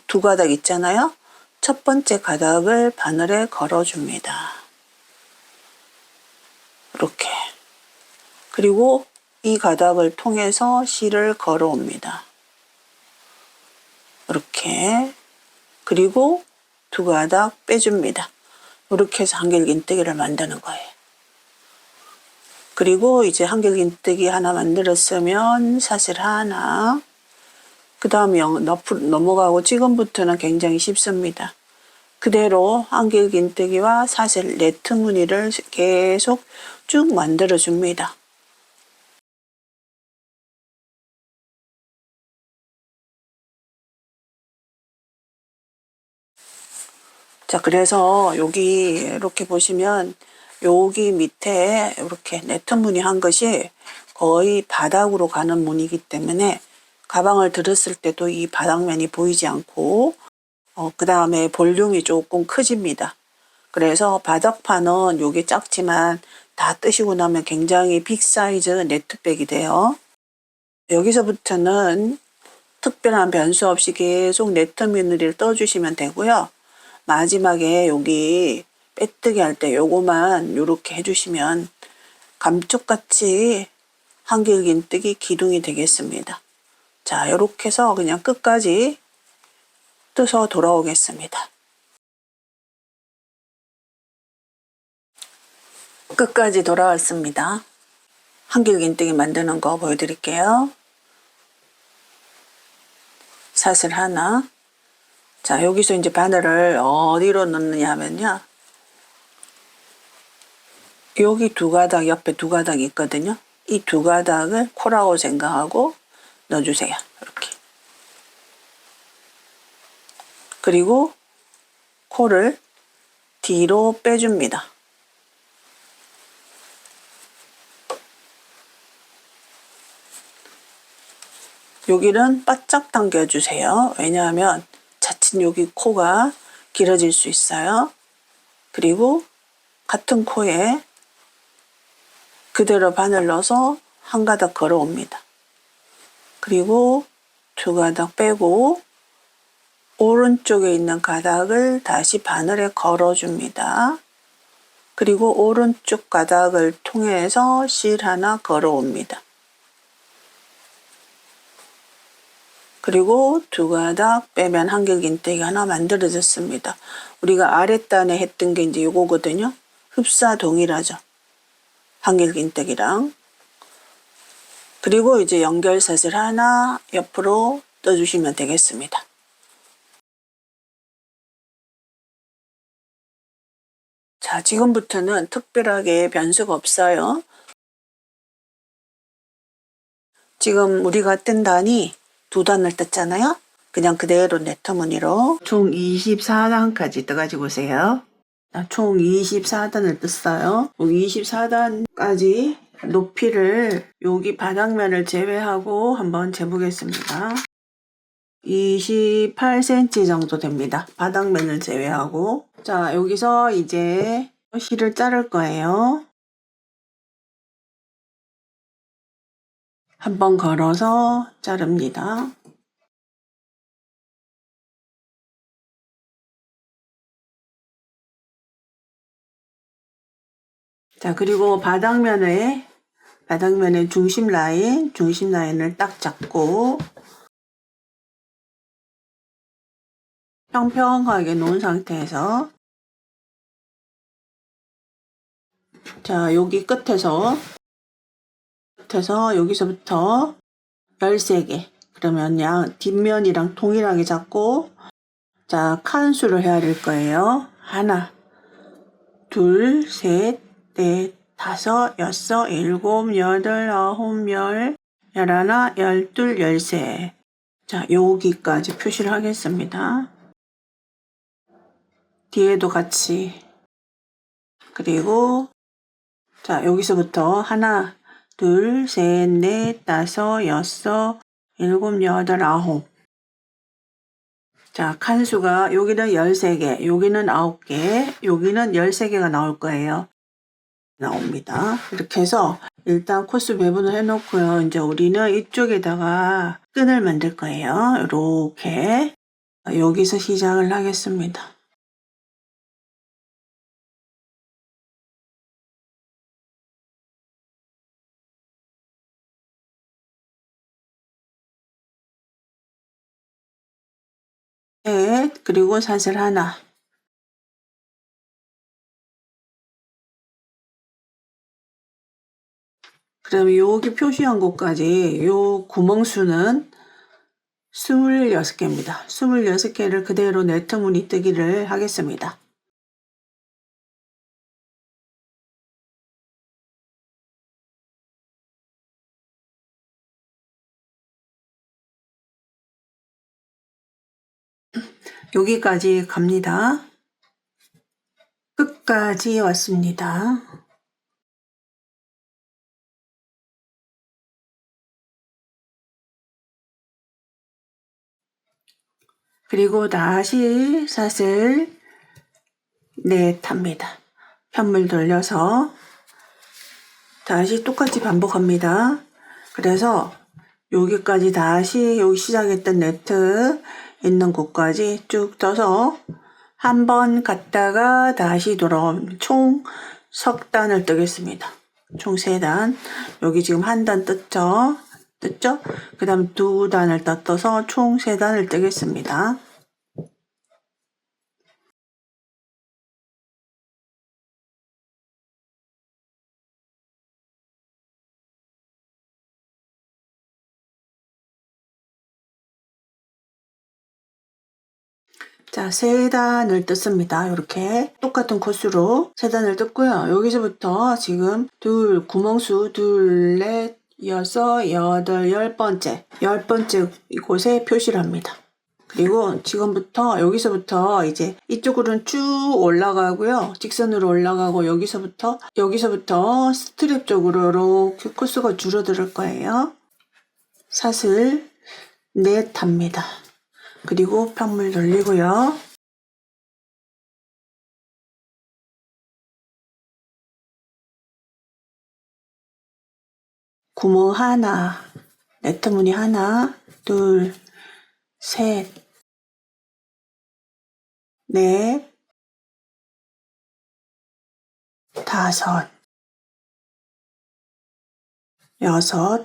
2가닥 있잖아요. 첫 번째 가닥을 바늘에 걸어줍니다. 이렇게. 그리고 이 가닥을 통해서 실을 걸어 옵니다. 이렇게. 그리고 2가닥 빼줍니다. 이렇게 해서 한길긴뜨기를 만드는 거예요. 그리고 이제 한길긴뜨기 하나 만들었으면 사슬 하나, 그 다음에 넘어가고 지금부터는 굉장히 쉽습니다. 그대로 한길긴뜨기와 사슬 네트 무늬를 계속 쭉 만들어 줍니다. 자, 그래서 여기 이렇게 보시면 여기 밑에 이렇게 네트 무늬 한 것이 거의 바닥으로 가는 무늬이기 때문에 가방을 들었을 때도 이 바닥면이 보이지 않고 그 다음에 볼륨이 조금 커집니다. 그래서 바닥판은 요게 작지만 다 뜨시고 나면 굉장히 빅 사이즈 네트백이 돼요. 여기서부터는 특별한 변수 없이 계속 네트 며느리를 떠주시면 되고요. 마지막에 여기 빼뜨기 할 때 요거만 요렇게 해주시면 감쪽같이 한길긴뜨기 기둥이 되겠습니다. 자, 요렇게 해서 그냥 끝까지 떠서 돌아오겠습니다. 끝까지 돌아왔습니다. 한길긴뜨기 만드는 거 보여드릴게요. 사슬 하나. 자, 여기서 이제 바늘을 어디로 넣느냐 하면요. 여기 2가닥, 옆에 2가닥이 있거든요. 이 2가닥을 코라고 생각하고 넣어주세요. 이렇게. 그리고 코를 뒤로 빼줍니다. 여기는 바짝 당겨주세요. 왜냐하면 자칫 여기 코가 길어질 수 있어요. 그리고 같은 코에 그대로 바늘 넣어서 한 가닥 걸어옵니다. 그리고 2가닥 빼고 오른쪽에 있는 가닥을 다시 바늘에 걸어줍니다. 그리고 오른쪽 가닥을 통해서 실 하나 걸어옵니다. 그리고 두 가닥 빼면 한길긴뜨기 하나 만들어졌습니다. 우리가 아랫단에 했던 게 이제 요거거든요. 흡사 동일하죠. 한길긴뜨기랑. 그리고 이제 연결사슬 하나 옆으로 떠주시면 되겠습니다. 자, 지금부터는 특별하게 변수가 없어요. 지금 우리가 뜬 단이 두 단을 떴잖아요. 그냥 그대로 네터무늬로 총 24단까지 떠가지고 오세요. 총 24단을 떴어요. 24단까지 높이를 여기 바닥면을 제외하고 한번 재보겠습니다. 28cm 정도 됩니다. 바닥면을 제외하고. 자, 여기서 이제 실을 자를 거예요. 한번 걸어서 자릅니다. 자, 그리고 바닥면에 중심 라인을 딱 잡고 평평하게 놓은 상태에서 자, 여기 끝에서 여기서부터 13개. 그러면 뒷면이랑 동일하게 잡고 자, 칸수를 해야 될 거예요. 하나, 둘, 셋, 넷, 다섯, 여섯, 일곱, 여덟, 아홉, 열, 열하나, 열둘, 열세. 자, 여기까지 표시를 하겠습니다. 뒤에도 같이. 그리고 자, 여기서부터 하나, 둘, 셋, 넷, 다섯, 여섯, 일곱, 여덟, 아홉. 자, 칸수가 여기는 13개, 여기는 9개, 여기는 13개가 나올 거예요. 나옵니다. 이렇게 해서 일단 코스 배분을 해놓고요. 이제 우리는 이쪽에다가 끈을 만들 거예요. 이렇게 여기서 시작을 하겠습니다. 셋, 그리고 사슬 하나. 그다음에 여기 표시한 곳까지 요 구멍수는 26개입니다. 26개를 그대로 네트무늬 뜨기를 하겠습니다. 여기까지 갑니다. 끝까지 왔습니다. 그리고 다시 사슬 넷 합니다. 편물 돌려서 다시 똑같이 반복합니다. 그래서 여기까지 다시 여기 시작했던 네트 있는 곳까지 쭉 떠서 한 번 갔다가 다시 돌아오면 총 석 단을 뜨겠습니다. 총 3단. 여기 지금 한 단 떴죠? 그 다음 두 단을 떠서 총 3단을 뜨겠습니다. 자, 3단을 떴습니다. 이렇게 똑같은 코스로 3단을 떴고요. 여기서부터 지금 구멍수 둘, 넷, 여섯, 여덟, 10번째. 10번째 곳에 표시를 합니다. 그리고 지금부터 여기서부터 이제 이쪽으로는 쭉 올라가고요. 직선으로 올라가고 여기서부터 스트랩 쪽으로 이렇게 코스가 줄어들 거예요. 사슬 넷 합니다. 그리고 편물 돌리고요. 구멍 하나, 네트무늬 하나, 둘, 셋, 넷, 다섯, 여섯,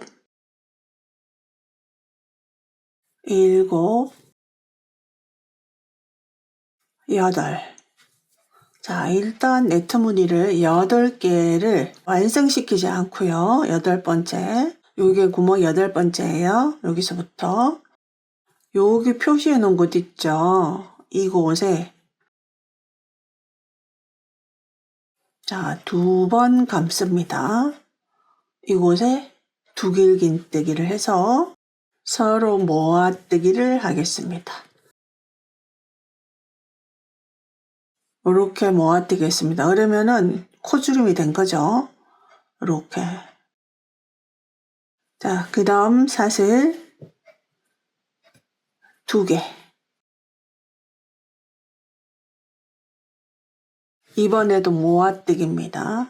일곱, 여덟. 자, 일단 네트 무늬를 8개를 완성시키지 않고요. 8번째. 요게 구멍 8번째예요. 여기서부터 여기 표시해 놓은 곳 있죠. 이곳에 자, 2번 감습니다. 이곳에 두길긴뜨기를 해서 서로 모아뜨기를 하겠습니다. 이렇게 모아뜨겠습니다. 그러면은 코주름이 된 거죠. 이렇게. 자, 그 다음 사슬 2개. 이번에도 모아뜨기입니다.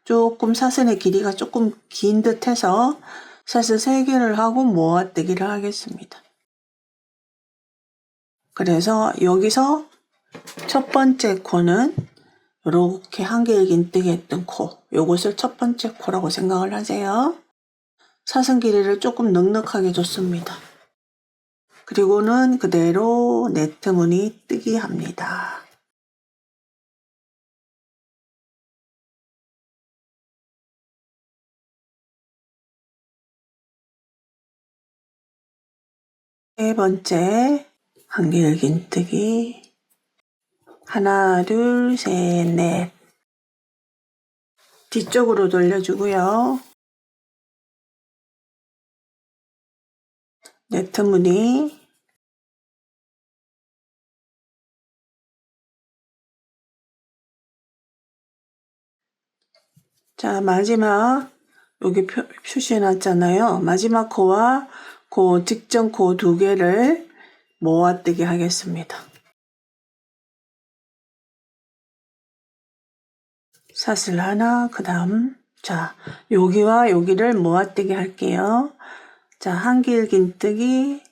조금 사슬의 길이가 조금 긴 듯해서 사슬 3개를 하고 모아뜨기를 하겠습니다. 그래서 여기서 첫 번째 코는 이렇게 한길긴뜨기 했던 코, 요것을 첫 번째 코라고 생각을 하세요. 사슬 길이를 조금 넉넉하게 줬습니다. 그리고는 그대로 네트 무늬 뜨기 합니다. 세 번째 한길긴뜨기 하나, 둘, 셋, 넷. 뒤쪽으로 돌려주고요. 네트 무늬 자, 마지막 여기 표시해 놨잖아요. 마지막 코와 그 직전 코 2개를 모아뜨기 하겠습니다. 사슬 하나, 그 다음 자, 여기와 여기를 모아뜨기 할게요. 자, 한길긴뜨기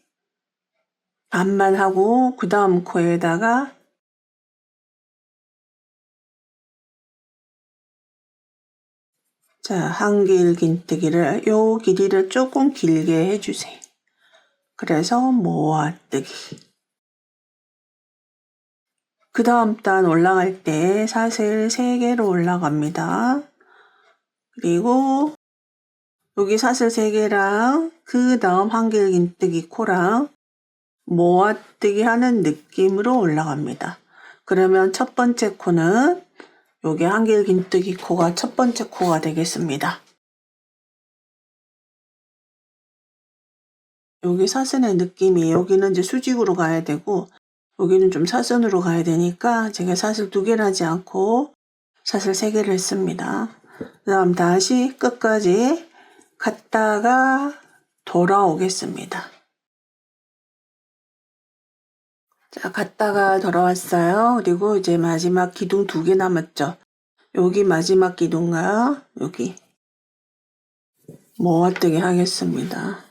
반만 하고 그 다음 코에다가 자, 한길긴뜨기를 요 길이를 조금 길게 해주세요. 그래서 모아뜨기. 그 다음 단 올라갈 때 사슬 3개로 올라갑니다. 그리고 여기 사슬 3개랑 그 다음 한길긴뜨기 코랑 모아뜨기 하는 느낌으로 올라갑니다. 그러면 첫 번째 코는 여기 한길긴뜨기 코가 첫 번째 코가 되겠습니다. 여기 사슬의 느낌이 여기는 이제 수직으로 가야 되고 여기는 좀 사선으로 가야 되니까 제가 사슬 2개를 하지 않고 사슬 3개를 했습니다. 그 다음 다시 끝까지 갔다가 돌아오겠습니다. 자, 갔다가 돌아왔어요. 그리고 이제 마지막 기둥 2개 남았죠. 여기 마지막 기둥과 여기 모아뜨기 하겠습니다.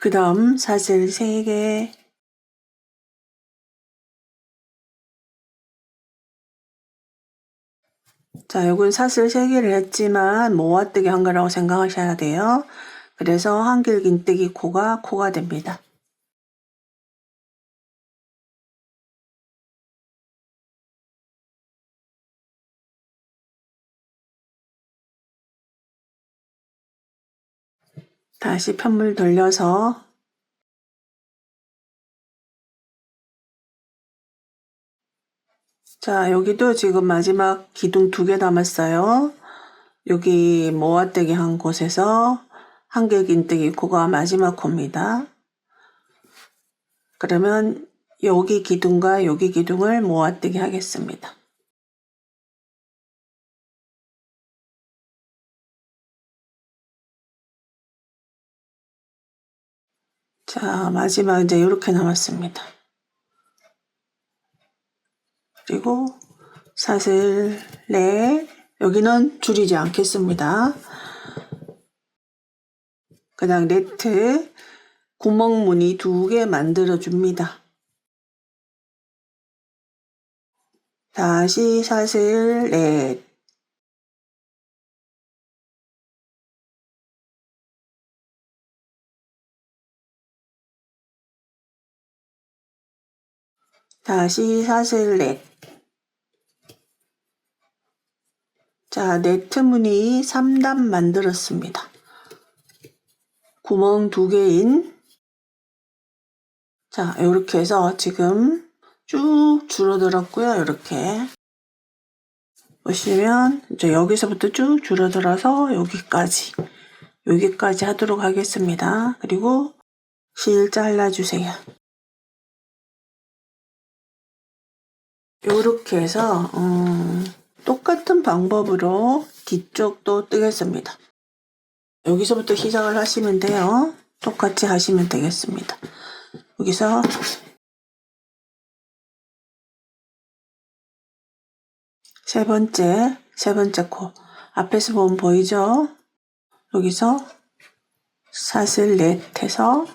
그 다음 사슬 3개 자, 요건 사슬 3개를 했지만 모아뜨기 한 거라고 생각하셔야 돼요. 그래서 한길긴뜨기 코가 됩니다. 다시 편물 돌려서 자, 여기도 지금 마지막 기둥 2개 남았어요. 여기 모아뜨기 한 곳에서 한길긴뜨기 코가 마지막 코입니다. 그러면 여기 기둥과 여기 기둥을 모아뜨기 하겠습니다. 자, 마지막 이제 이렇게 남았습니다. 그리고 사슬 4, 여기는 줄이지 않겠습니다. 그다음 네트, 구멍무늬 2개 만들어 줍니다. 다시 사슬 넷, 다시 사슬 넷. 자, 네트 무늬 3단 만들었습니다. 구멍 2개인, 자, 이렇게 해서 지금 쭉 줄어들었고요. 이렇게 보시면 이제 여기서부터 쭉 줄어들어서 여기까지 하도록 하겠습니다. 그리고 실 잘라주세요. 이렇게 해서 똑같은 방법으로 뒤쪽도 뜨겠습니다. 여기서부터 시작을 하시면 돼요. 똑같이 하시면 되겠습니다. 여기서 세 번째 코 앞에서 보면 보이죠? 여기서 사슬 넷 해서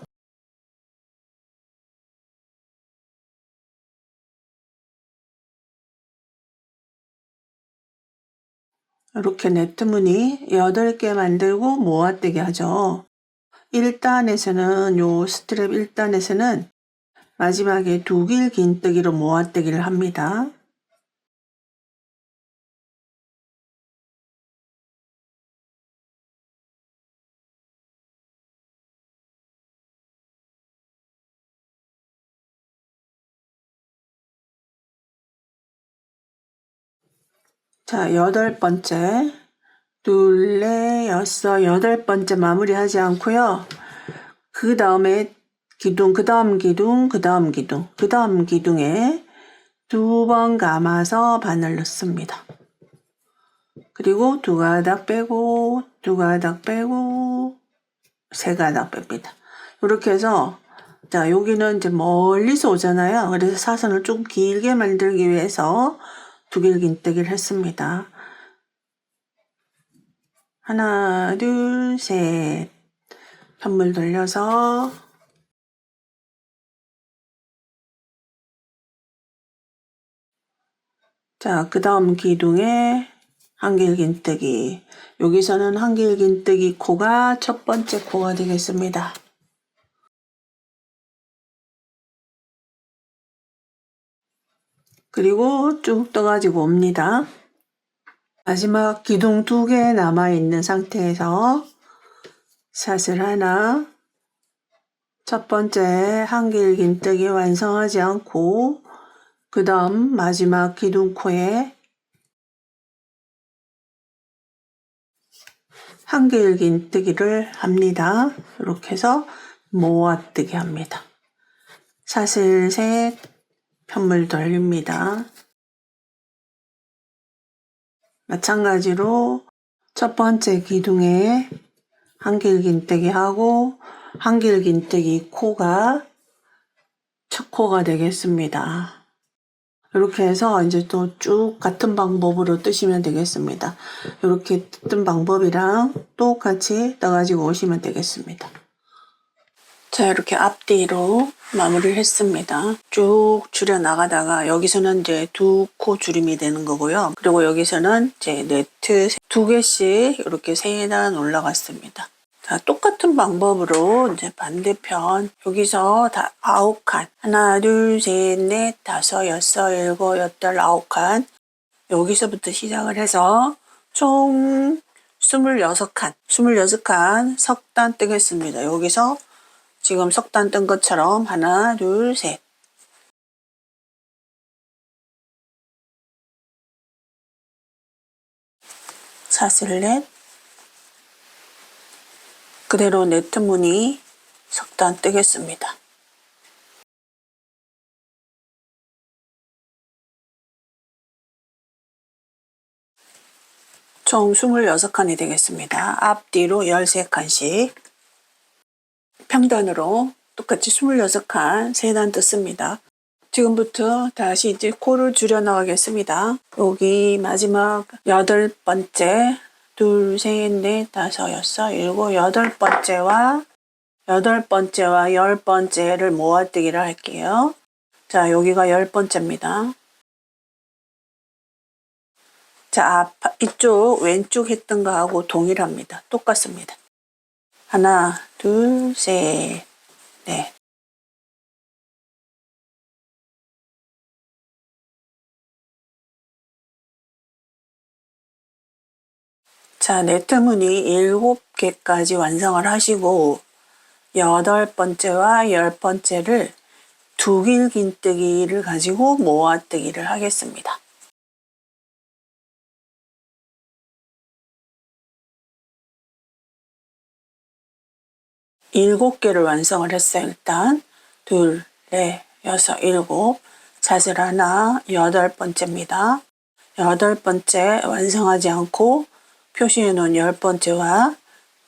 이렇게 네트 무늬 8개 만들고 모아뜨기 하죠. 1단에서는 요 스트랩 1단에서는 마지막에 2길 긴뜨기로 모아뜨기를 합니다. 자, 8번째 둘, 넷, 여섯, 8번째 마무리하지 않고요. 그 다음에 기둥, 그 다음 기둥, 그 다음 기둥, 그 다음 기둥에 2번 감아서 바늘 넣습니다. 그리고 2가닥 빼고 2가닥 빼고 3가닥 뺍니다. 이렇게 해서 자, 여기는 이제 멀리서 오잖아요. 그래서 사선을 좀 길게 만들기 위해서 2길 긴뜨기를 했습니다. 하나, 둘, 셋. 편물 돌려서 자, 그 다음 기둥에 한길 긴뜨기. 여기서는 한길 긴뜨기 코가 첫 번째 코가 되겠습니다. 그리고 쭉 떠가지고 옵니다. 마지막 기둥 2개 남아있는 상태에서 사슬 하나, 첫 번째 한길 긴뜨기 완성하지 않고 그 다음 마지막 기둥 코에 한길 긴뜨기를 합니다. 이렇게 해서 모아뜨기 합니다. 사슬 셋, 편물 돌립니다. 마찬가지로 첫 번째 기둥에 한길 긴뜨기 하고 한길 긴뜨기 코가 첫 코가 되겠습니다. 이렇게 해서 이제 또 쭉 같은 방법으로 뜨시면 되겠습니다. 이렇게 뜬 방법이랑 똑같이 떠가지고 오시면 되겠습니다. 자, 이렇게 앞뒤로 마무리를 했습니다. 쭉 줄여 나가다가 여기서는 이제 2코 줄임이 되는 거고요. 그리고 여기서는 이제 네트 2개씩 이렇게 3단 올라갔습니다. 자, 똑같은 방법으로 이제 반대편 여기서 다 9칸 하나, 둘, 셋, 넷, 다섯, 여섯, 일곱, 여덟, 9칸 여기서부터 시작을 해서 총 26칸 석단 뜨겠습니다. 여기서 지금 석단 뜬 것처럼 하나, 둘, 셋. 사슬 넷. 그대로 네트 무늬 석단 뜨겠습니다. 총 26칸이 되겠습니다. 앞뒤로 13칸씩. 평단으로 똑같이 26칸 3단 떴습니다. 지금부터 다시 이제 코를 줄여 나가겠습니다. 여기 마지막 8번째 둘, 셋, 넷, 다섯, 여섯, 일곱, 8번째와 8번째와 10번째를 모아뜨기를 할게요. 자, 여기가 10번째입니다. 자, 이쪽 왼쪽 했던 거하고 동일합니다. 똑같습니다. 하나, 둘, 셋, 넷. 자, 네트무늬 7개까지 완성을 하시고 8번째와 10번째를 두길긴뜨기를 가지고 모아뜨기를 하겠습니다. 7개를 완성을 했어요. 일단 둘, 넷, 여섯, 일곱. 사슬 하나, 8번째입니다. 8번째 완성하지 않고 표시해 놓은 10번째와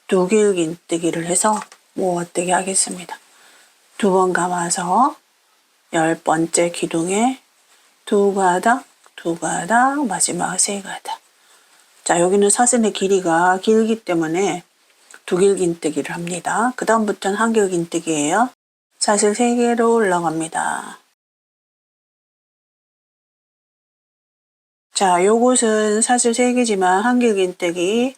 두길긴뜨기를 해서 모아뜨기 하겠습니다. 2번 감아서 10번째 기둥에 2가닥, 2가닥, 마지막 3가닥. 자, 여기는 사슬의 길이가 길기 때문에 두길긴뜨기를 합니다. 그 다음부터는 한길긴뜨기예요. 사슬 3개로 올라갑니다. 자, 요것은 사슬 3개지만 한길긴뜨기,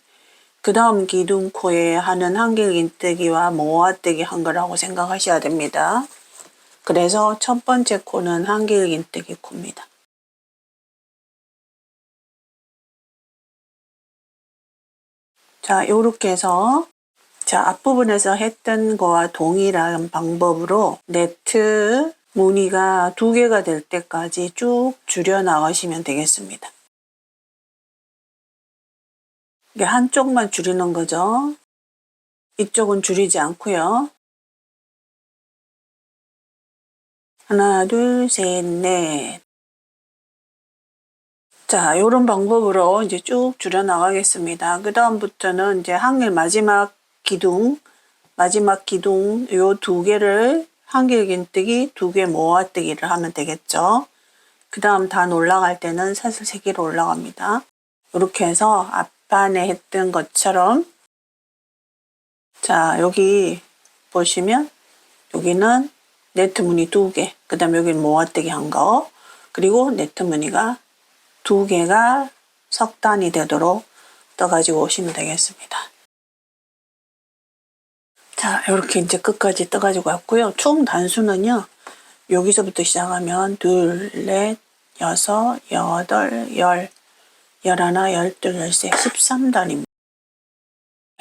그 다음 기둥코에 하는 한길긴뜨기와 모아뜨기 한 거라고 생각하셔야 됩니다. 그래서 첫 번째 코는 한길긴뜨기 코입니다. 자, 요렇게 해서 자, 앞부분에서 했던 거와 동일한 방법으로 네트 무늬가 2개가 될 때까지 쭉 줄여 나가시면 되겠습니다. 이게 한쪽만 줄이는 거죠. 이쪽은 줄이지 않고요. 하나, 둘, 셋, 넷. 자, 이런 방법으로 이제 쭉 줄여 나가겠습니다. 그 다음부터는 이제 한길 마지막 기둥 요 2개를 한길긴뜨기, 2개 모아뜨기를 하면 되겠죠. 그 다음 단 올라갈 때는 사슬 3개로 올라갑니다. 이렇게 해서 앞판에 했던 것처럼 자, 여기 보시면 여기는 네트 무늬 2개, 그 다음 여기는 모아뜨기 한 거, 그리고 네트 무늬가 2개가 석단이 되도록 떠가지고 오시면 되겠습니다. 자, 이렇게 이제 끝까지 떠가지고 왔고요. 총 단수는요, 여기서부터 시작하면 둘, 넷, 여섯, 여덟, 열, 열하나, 열둘, 열세, 13단입니다.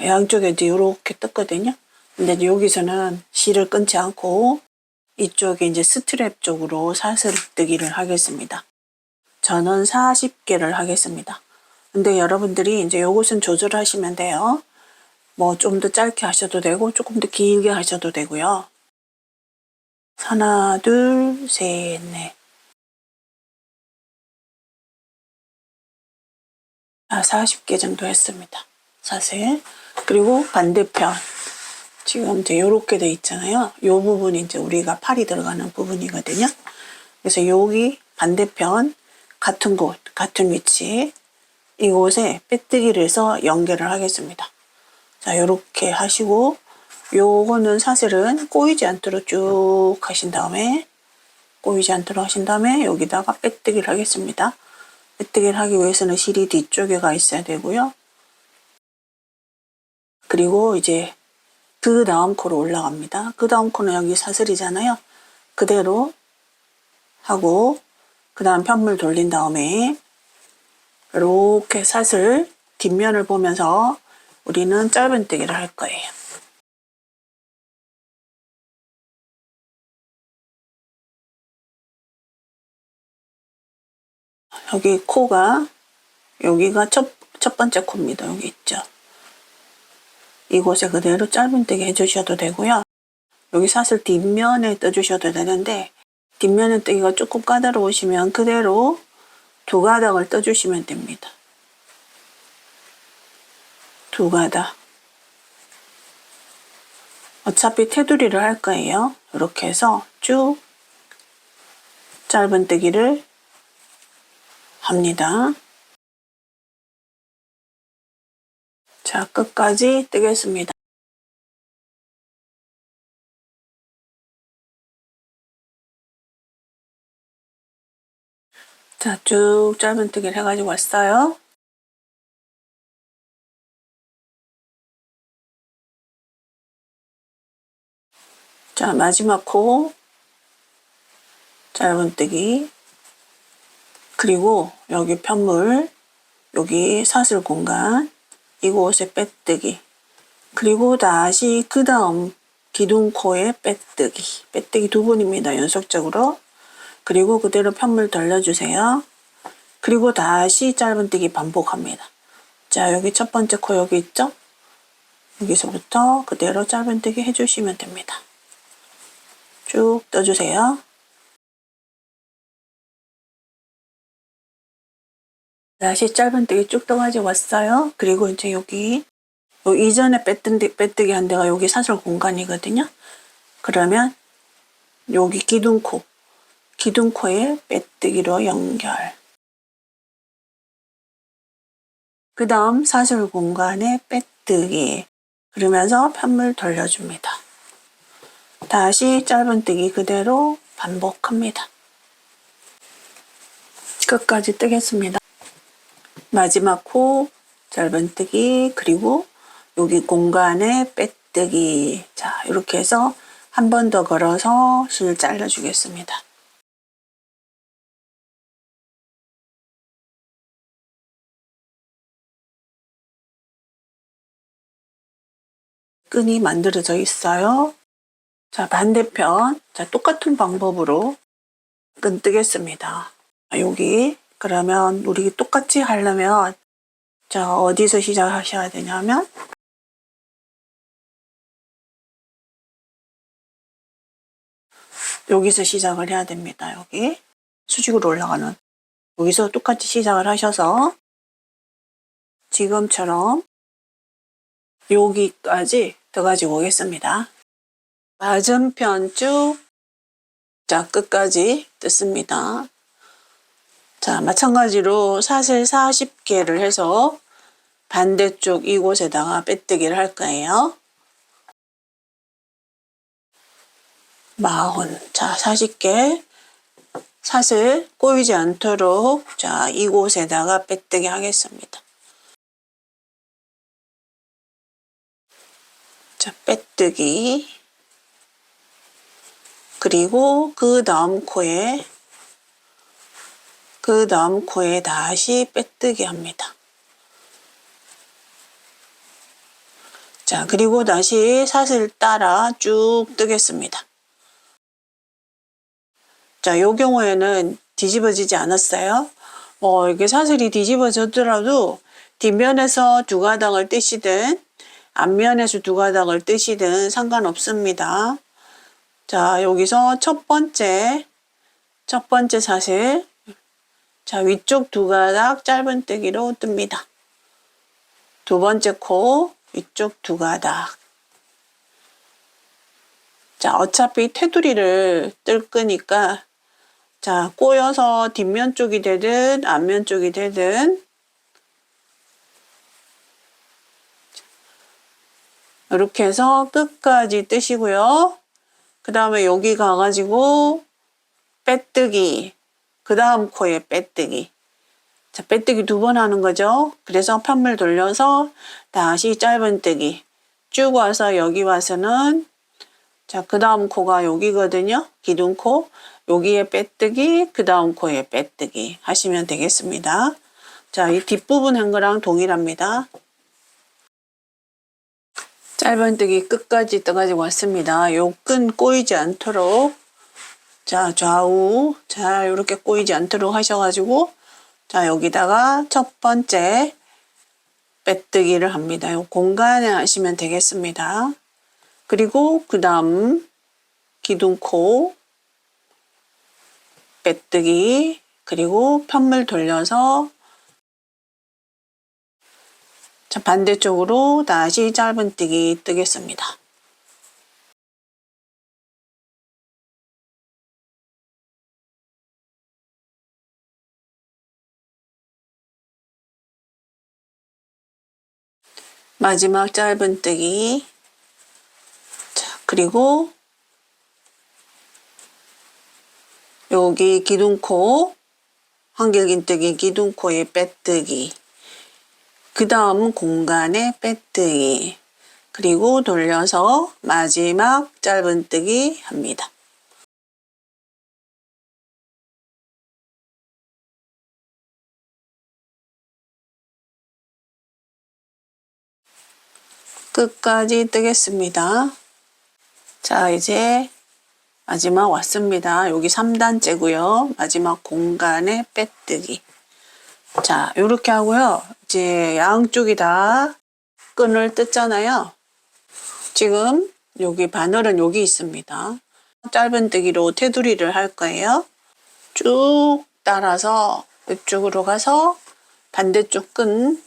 양쪽에 이제 이렇게 떴거든요. 근데 여기서는 실을 끊지 않고 이쪽에 이제 스트랩 쪽으로 사슬 뜨기를 하겠습니다. 저는 40개를 하겠습니다. 근데 여러분들이 이제 요것은 조절하시면 돼요. 뭐 좀 더 짧게 하셔도 되고 조금 더 길게 하셔도 되고요. 하나, 둘, 셋, 넷. 40개 정도 했습니다. 사슬. 그리고 반대편. 지금 이제 요렇게 돼 있잖아요. 요 부분이 이제 우리가 팔이 들어가는 부분이거든요. 그래서 여기 반대편 같은 곳, 같은 위치 이곳에 빼뜨기를 해서 연결을 하겠습니다. 자, 요렇게 하시고 요거는 사슬은 꼬이지 않도록 쭉 하신 다음에 여기다가 빼뜨기를 하겠습니다. 빼뜨기를 하기 위해서는 실이 뒤쪽에 가 있어야 되고요. 그리고 이제 그 다음 코로 올라갑니다. 그 다음 코는 여기 사슬이잖아요. 그대로 하고 그 다음 편물 돌린 다음에 이렇게 사슬 뒷면을 보면서 우리는 짧은뜨기를 할 거예요. 여기 코가 여기가 첫 번째 코입니다. 여기 있죠. 이곳에 그대로 짧은뜨기 해주셔도 되고요. 여기 사슬 뒷면에 떠주셔도 되는데 뒷면에 뜨기가 조금 까다로우시면 그대로 2가닥을 떠주시면 됩니다. 2가닥. 어차피 테두리를 할 거예요. 이렇게 해서 쭉 짧은뜨기를 합니다. 자, 끝까지 뜨겠습니다. 자, 쭉 짧은뜨기를 해가지고 왔어요. 자, 마지막 코 짧은뜨기, 그리고 여기 편물, 여기 사슬 공간, 이곳에 빼뜨기, 그리고 다시 그 다음 기둥코에 빼뜨기 두 번입니다. 연속적으로. 그리고 그대로 편물 돌려주세요. 그리고 다시 짧은뜨기 반복합니다. 자, 여기 첫 번째 코 여기 있죠? 여기서부터 그대로 짧은뜨기 해주시면 됩니다. 쭉 떠주세요. 다시 짧은뜨기 쭉 떠가지고 왔어요. 그리고 이제 여기 이전에 빼뜨기 한 데가 여기 사슬 공간이거든요. 그러면 여기 기둥코에 빼뜨기로 연결. 그 다음 사슬 공간에 빼뜨기. 그러면서 편물 돌려줍니다. 다시 짧은뜨기 그대로 반복합니다. 끝까지 뜨겠습니다. 마지막 코 짧은뜨기, 그리고 여기 공간에 빼뜨기. 자, 이렇게 해서 한 번 더 걸어서 실 잘라주겠습니다. 끈이 만들어져 있어요. 자, 반대편. 자, 똑같은 방법으로 끈 뜨겠습니다. 여기, 그러면 우리 똑같이 하려면, 자, 어디서 시작하셔야 되냐면, 여기서 시작을 해야 됩니다. 여기. 수직으로 올라가는. 여기서 똑같이 시작을 하셔서, 지금처럼 여기까지 더 가지고 오겠습니다. 맞은편 쭉, 자, 끝까지 뜯습니다. 자, 마찬가지로 사슬 40개를 해서 반대쪽 이곳에다가 빼뜨기를 할 거예요. 40. 자, 40개. 사슬 꼬이지 않도록, 자, 이곳에다가 빼뜨기 하겠습니다. 자, 빼뜨기. 그리고 그 다음 코에 다시 빼뜨기 합니다. 자, 그리고 다시 사슬 따라 쭉 뜨겠습니다. 자, 요 경우에는 뒤집어지지 않았어요. 이게 사슬이 뒤집어졌더라도 뒷면에서 두 가닥을 뜨시든 앞면에서 두 가닥을 뜨시든 상관없습니다. 자, 여기서 첫 번째 사슬, 자, 위쪽 두 가닥 짧은뜨기로 뜹니다. 두 번째 코 위쪽 두 가닥. 자, 어차피 테두리를 뜰 거니까, 자, 꼬여서 뒷면 쪽이 되든 앞면 쪽이 되든 이렇게 해서 끝까지 뜨시고요. 그 다음에 여기 가가지고 빼뜨기, 그 다음 코에 빼뜨기. 자, 빼뜨기 두 번 하는 거죠. 그래서 편물 돌려서 다시 짧은뜨기 쭉 와서 여기 와서는, 자, 그 다음 코가 여기거든요. 기둥코. 여기에 빼뜨기, 그 다음 코에 빼뜨기 하시면 되겠습니다. 자, 이 뒷부분 한 거랑 동일합니다. 짧은뜨기 끝까지 떠가지고 왔습니다. 요 끈 꼬이지 않도록, 자, 좌우, 자, 이렇게 꼬이지 않도록 하셔가지고, 자, 여기다가 첫 번째 빼뜨기를 합니다. 요 공간에 하시면 되겠습니다. 그리고 그 다음 기둥코 빼뜨기, 그리고 편물 돌려서, 자, 반대쪽으로 다시 짧은뜨기 뜨겠습니다. 마지막 짧은뜨기. 자, 그리고 여기 기둥코 한길긴뜨기, 기둥코에 빼뜨기, 그 다음 공간에 빼뜨기, 그리고 돌려서 마지막 짧은뜨기 합니다. 끝까지 뜨겠습니다. 자, 이제 마지막 왔습니다. 여기 3단째고요. 마지막 공간에 빼뜨기. 자, 이렇게 하고요. 이제 양쪽이 다 끈을 뜯잖아요. 지금 여기 바늘은 여기 있습니다. 짧은뜨기로 테두리를 할 거예요. 쭉 따라서 이쪽으로 가서 반대쪽 끈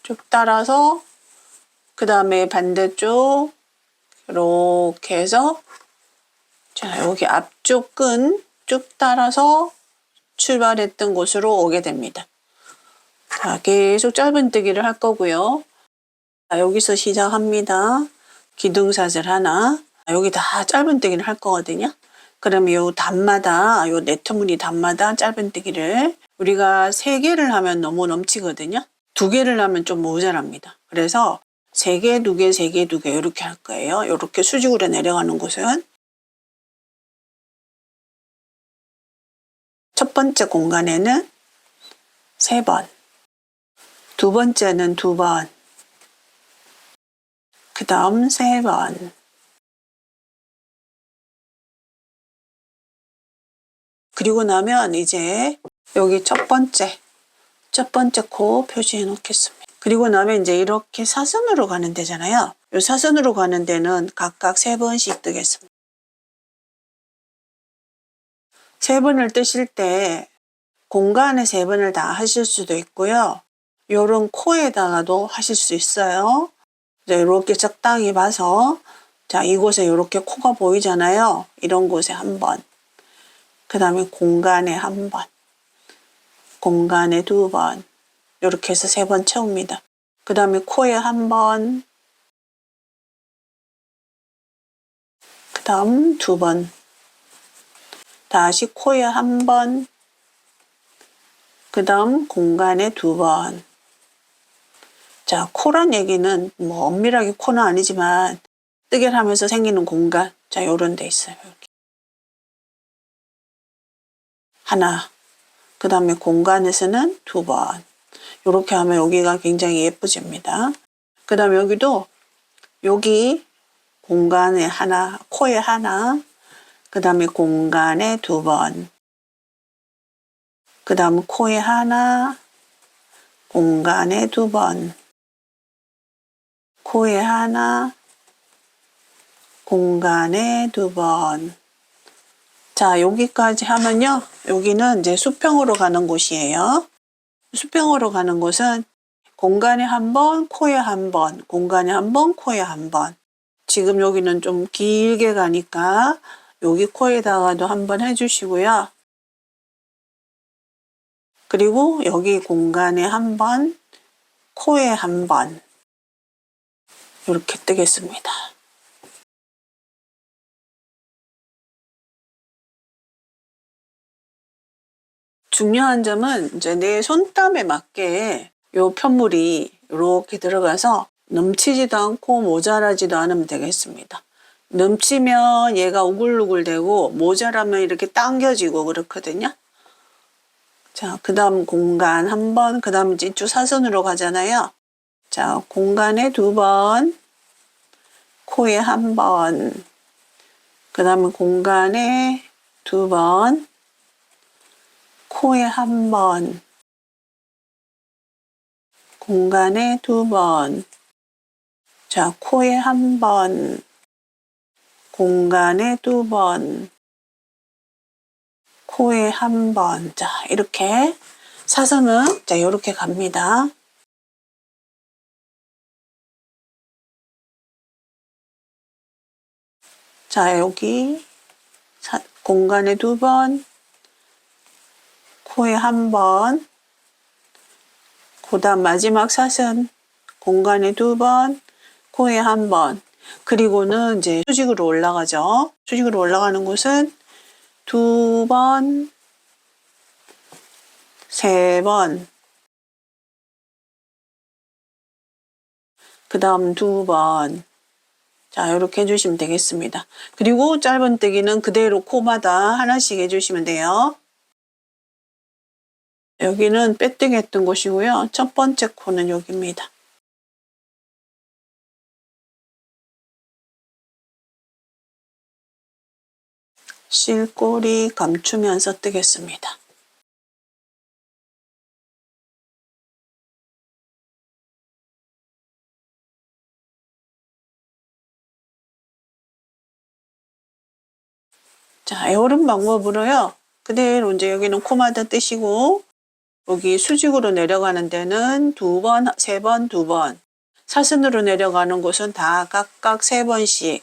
쭉 따라서 그 다음에 반대쪽 이렇게 해서 자, 여기 앞쪽 끈 쭉 따라서 출발했던 곳으로 오게 됩니다. 자, 계속 짧은뜨기를 할 거고요. 자, 여기서 시작합니다. 기둥사슬 하나. 여기 다 짧은뜨기를 할 거거든요. 그러면 요 단마다, 요 네트무늬 단마다 짧은뜨기를 우리가 3개를 하면 너무 넘치거든요. 2개를 하면 좀 모자랍니다. 그래서 3개, 2개, 3개, 2개 이렇게 할 거예요. 이렇게 수직으로 내려가는 곳은 첫 번째 공간에는 3번, 두 번째는 2번, 그 다음 3번, 그리고 나면 이제 여기 첫 번째 코 표시해 놓겠습니다. 그리고 나면 이제 이렇게 사선으로 가는 데잖아요. 이 사선으로 가는 데는 각각 3번씩 뜨겠습니다. 3번을 뜨실 때 공간에 3번을 다 하실 수도 있고요. 요런 코에다가도 하실 수 있어요. 이렇게 적당히 봐서 자, 이곳에 이렇게 코가 보이잖아요. 이런 곳에 1번, 그 다음에 공간에 1번, 공간에 2번, 이렇게 해서 3번 채웁니다. 그 다음에 코에 1번, 그 다음 2번, 다시 코에 1번, 그 다음 공간에 2번. 자, 코란 얘기는 뭐 엄밀하게 코는 아니지만 뜨개를 하면서 생기는 공간, 자, 요런 데 있어요. 이렇게. 하나, 그 다음에 공간에서는 2번. 이렇게 하면 여기가 굉장히 예뻐집니다. 그 다음에 여기도 여기 공간에 하나, 코에 하나, 그 다음에 공간에 2번, 그 다음 코에 하나, 공간에 2번, 코에 하나, 공간에 2번. 자, 여기까지 하면요. 여기는 이제 수평으로 가는 곳이에요. 수평으로 가는 곳은 공간에 1번, 코에 1번, 공간에 1번, 코에 1번. 지금 여기는 좀 길게 가니까 여기 코에다가도 1번 해주시고요. 그리고 여기 공간에 1번, 코에 1번 이렇게 뜨겠습니다. 중요한 점은 이제 내 손땀에 맞게 요 편물이 이렇게 들어가서 넘치지도 않고 모자라지도 않으면 되겠습니다. 넘치면 얘가 우글우글되고 모자라면 이렇게 당겨지고 그렇거든요. 자, 그 다음 공간 1번, 그 다음 이제 쭉 사선으로 가잖아요. 자, 공간에 2번, 코에 1번, 그 다음에 공간에 2번, 코에 1번, 공간에 2번, 자, 코에 1번, 공간에 2번, 코에 1번. 자, 이렇게 사선은 자, 이렇게 갑니다. 자, 여기 공간에 2번, 코에 1번, 그 다음 마지막 사선 공간에 2번, 코에 1번. 그리고는 이제 수직으로 올라가죠. 수직으로 올라가는 곳은 2번, 3번, 그 다음 2번. 자, 이렇게 해주시면 되겠습니다. 그리고 짧은뜨기는 그대로 코마다 하나씩 해주시면 돼요. 여기는 빼뜨기 했던 곳이고요. 첫 번째 코는 여기입니다. 실꼬리 감추면서 뜨겠습니다. 자, 에어른 방법으로요. 그대로 이제 여기는 코마다 뜨시고 여기 수직으로 내려가는 데는 2번, 3번, 2번. 사선으로 내려가는 곳은 다 각각 3번씩.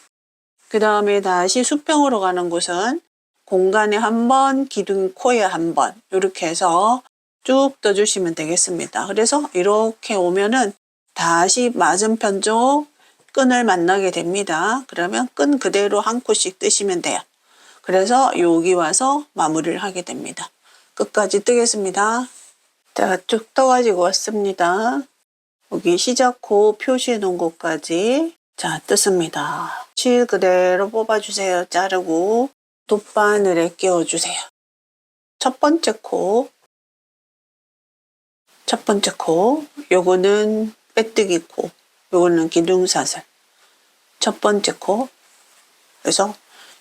그 다음에 다시 수평으로 가는 곳은 공간에 1번, 기둥 코에 1번. 이렇게 해서 쭉 떠주시면 되겠습니다. 그래서 이렇게 오면은 다시 맞은편 쪽 끈을 만나게 됩니다. 그러면 끈 그대로 한 코씩 뜨시면 돼요. 그래서 여기 와서 마무리를 하게 됩니다. 끝까지 뜨겠습니다. 자, 쭉 떠가지고 왔습니다. 여기 시작코 표시해 놓은 곳까지 자 뜯습니다. 실 그대로 뽑아주세요. 자르고 돗바늘에 끼워주세요. 첫 번째 코, 요거는 빼뜨기 코, 요거는 기둥사슬. 첫 번째 코. 그래서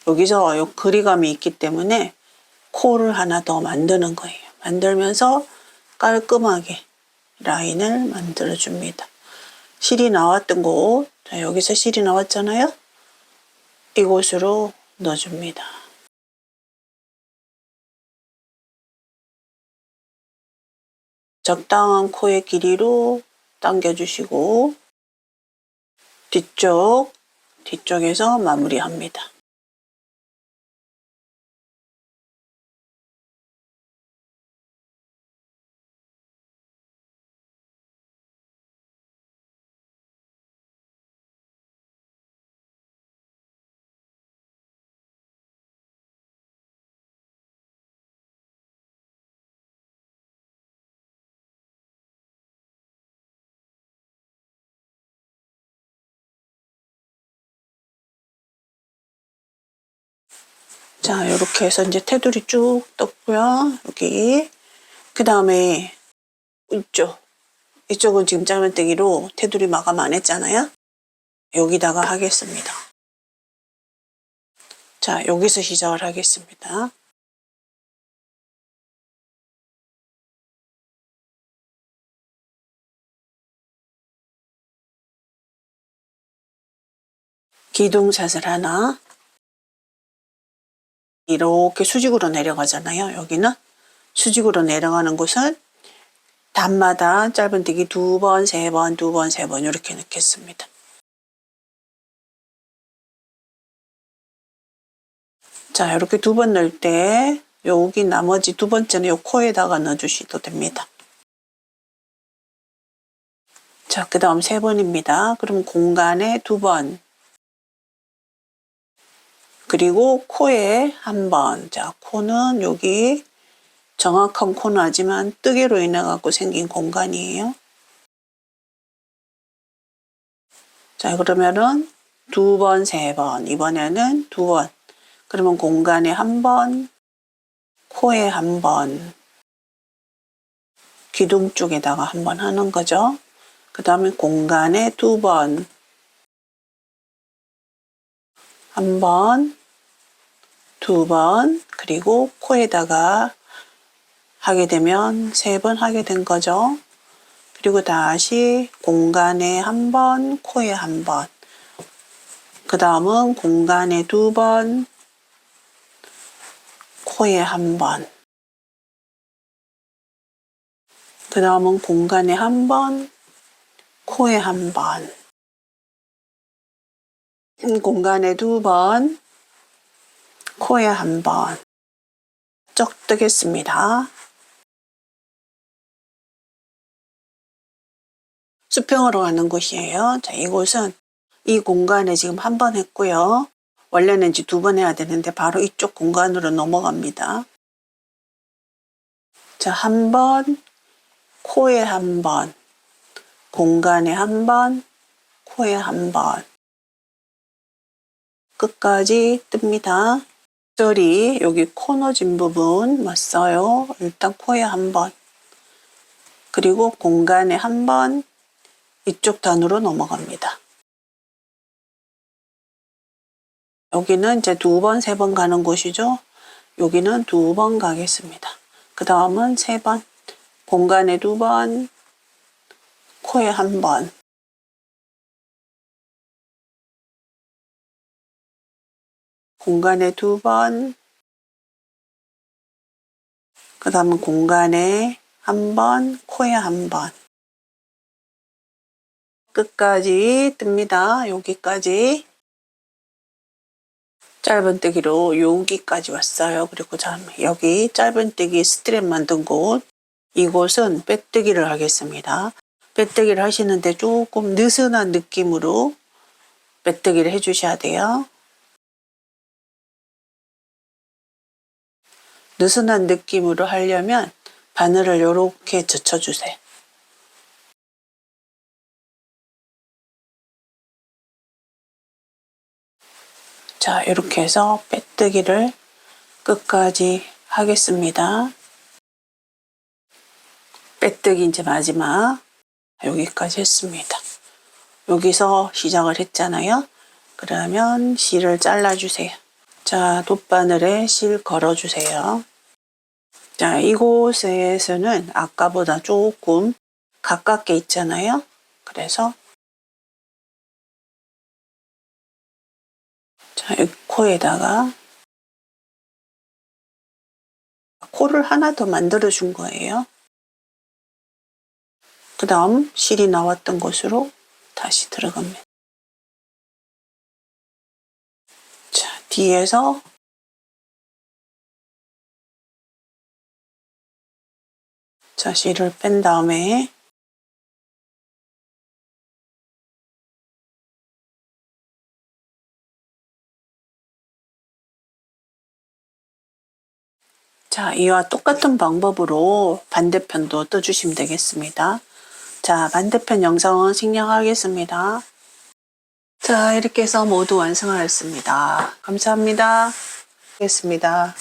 여기서 요 거리감이 있기 때문에 코를 하나 더 만드는 거예요. 만들면서 깔끔하게 라인을 만들어 줍니다. 실이 나왔던 곳, 자, 여기서 실이 나왔잖아요. 이곳으로 넣어줍니다. 적당한 코의 길이로 당겨주시고 뒤쪽에서 마무리합니다. 자, 이렇게 해서 이제 테두리 쭉 떴고요. 여기. 그 다음에 이쪽은 지금 짧은뜨기로 테두리 마감 안 했잖아요. 여기다가 하겠습니다. 자, 여기서 시작을 하겠습니다. 기둥사슬 하나. 이렇게 수직으로 내려가잖아요. 여기는 수직으로 내려가는 곳은 단마다 짧은뜨기 2번, 3번, 2번, 3번 이렇게 넣겠습니다. 자, 이렇게 2번 넣을 때 여기 나머지 2번째는 요 코에다가 넣어주셔도 됩니다. 자, 그 다음 3번입니다. 그럼 공간에 2번 그리고 코에 1번. 자, 코는 여기 정확한 코는 하지만 뜨개로 인해 갖고 생긴 공간이에요. 자, 그러면은 2번, 3번. 이번에는 2번. 그러면 공간에 1번, 코에 1번, 기둥 쪽에다가 1번 하는 거죠. 그 다음에 공간에 2번, 1번, 2번, 그리고 코에다가 하게 되면 3번 하게 된 거죠. 그리고 다시 공간에 1번, 코에 1번. 그 다음은 공간에 2번, 코에 1번. 그 다음은 공간에 1번, 코에 1번. 공간에 2번, 코에 1번. 쩍 뜨겠습니다. 수평으로 가는 곳이에요. 자, 이곳은 이 공간에 지금 1번 했고요. 원래는 이제 2번 해야 되는데 바로 이쪽 공간으로 넘어갑니다. 자, 한 번, 코에 한 번, 공간에 한 번, 코에 한 번. 끝까지 뜹니다. 목소리 여기 코 넣어진 부분 맞어요. 일단 코에 한 번, 그리고 공간에 한 번, 이쪽 단으로 넘어갑니다. 여기는 이제 2번, 3번 가는 곳이죠. 여기는 2번 가겠습니다. 그 다음은 3번, 공간에 2번, 코에 한 번. 공간에 2번, 그 다음은 공간에 한 번, 코에 한 번. 끝까지 뜹니다. 여기까지. 짧은뜨기로 여기까지 왔어요. 그리고 여기 짧은뜨기 스트랩 만든 곳, 이곳은 빼뜨기를 하겠습니다. 빼뜨기를 하시는데 조금 느슨한 느낌으로 빼뜨기를 해주셔야 돼요. 느슨한 느낌으로 하려면 바늘을 이렇게 젖혀주세요. 자, 이렇게 해서 빼뜨기를 끝까지 하겠습니다. 빼뜨기 이제 마지막 여기까지 했습니다. 여기서 시작을 했잖아요. 그러면 실을 잘라주세요. 자, 돗바늘에 실 걸어주세요. 자, 이곳에서는 아까보다 조금 가깝게 있잖아요. 그래서 자, 여기 코에다가 코를 하나 더 만들어 준 거예요. 그 다음 실이 나왔던 곳으로 다시 들어갑니다. 자, 뒤에서 자, 실을 뺀 다음에 자, 이와 똑같은 방법으로 반대편도 떠주시면 되겠습니다. 자, 반대편 영상은 생략하겠습니다. 자, 이렇게 해서 모두 완성하였습니다. 감사합니다. 하겠습니다.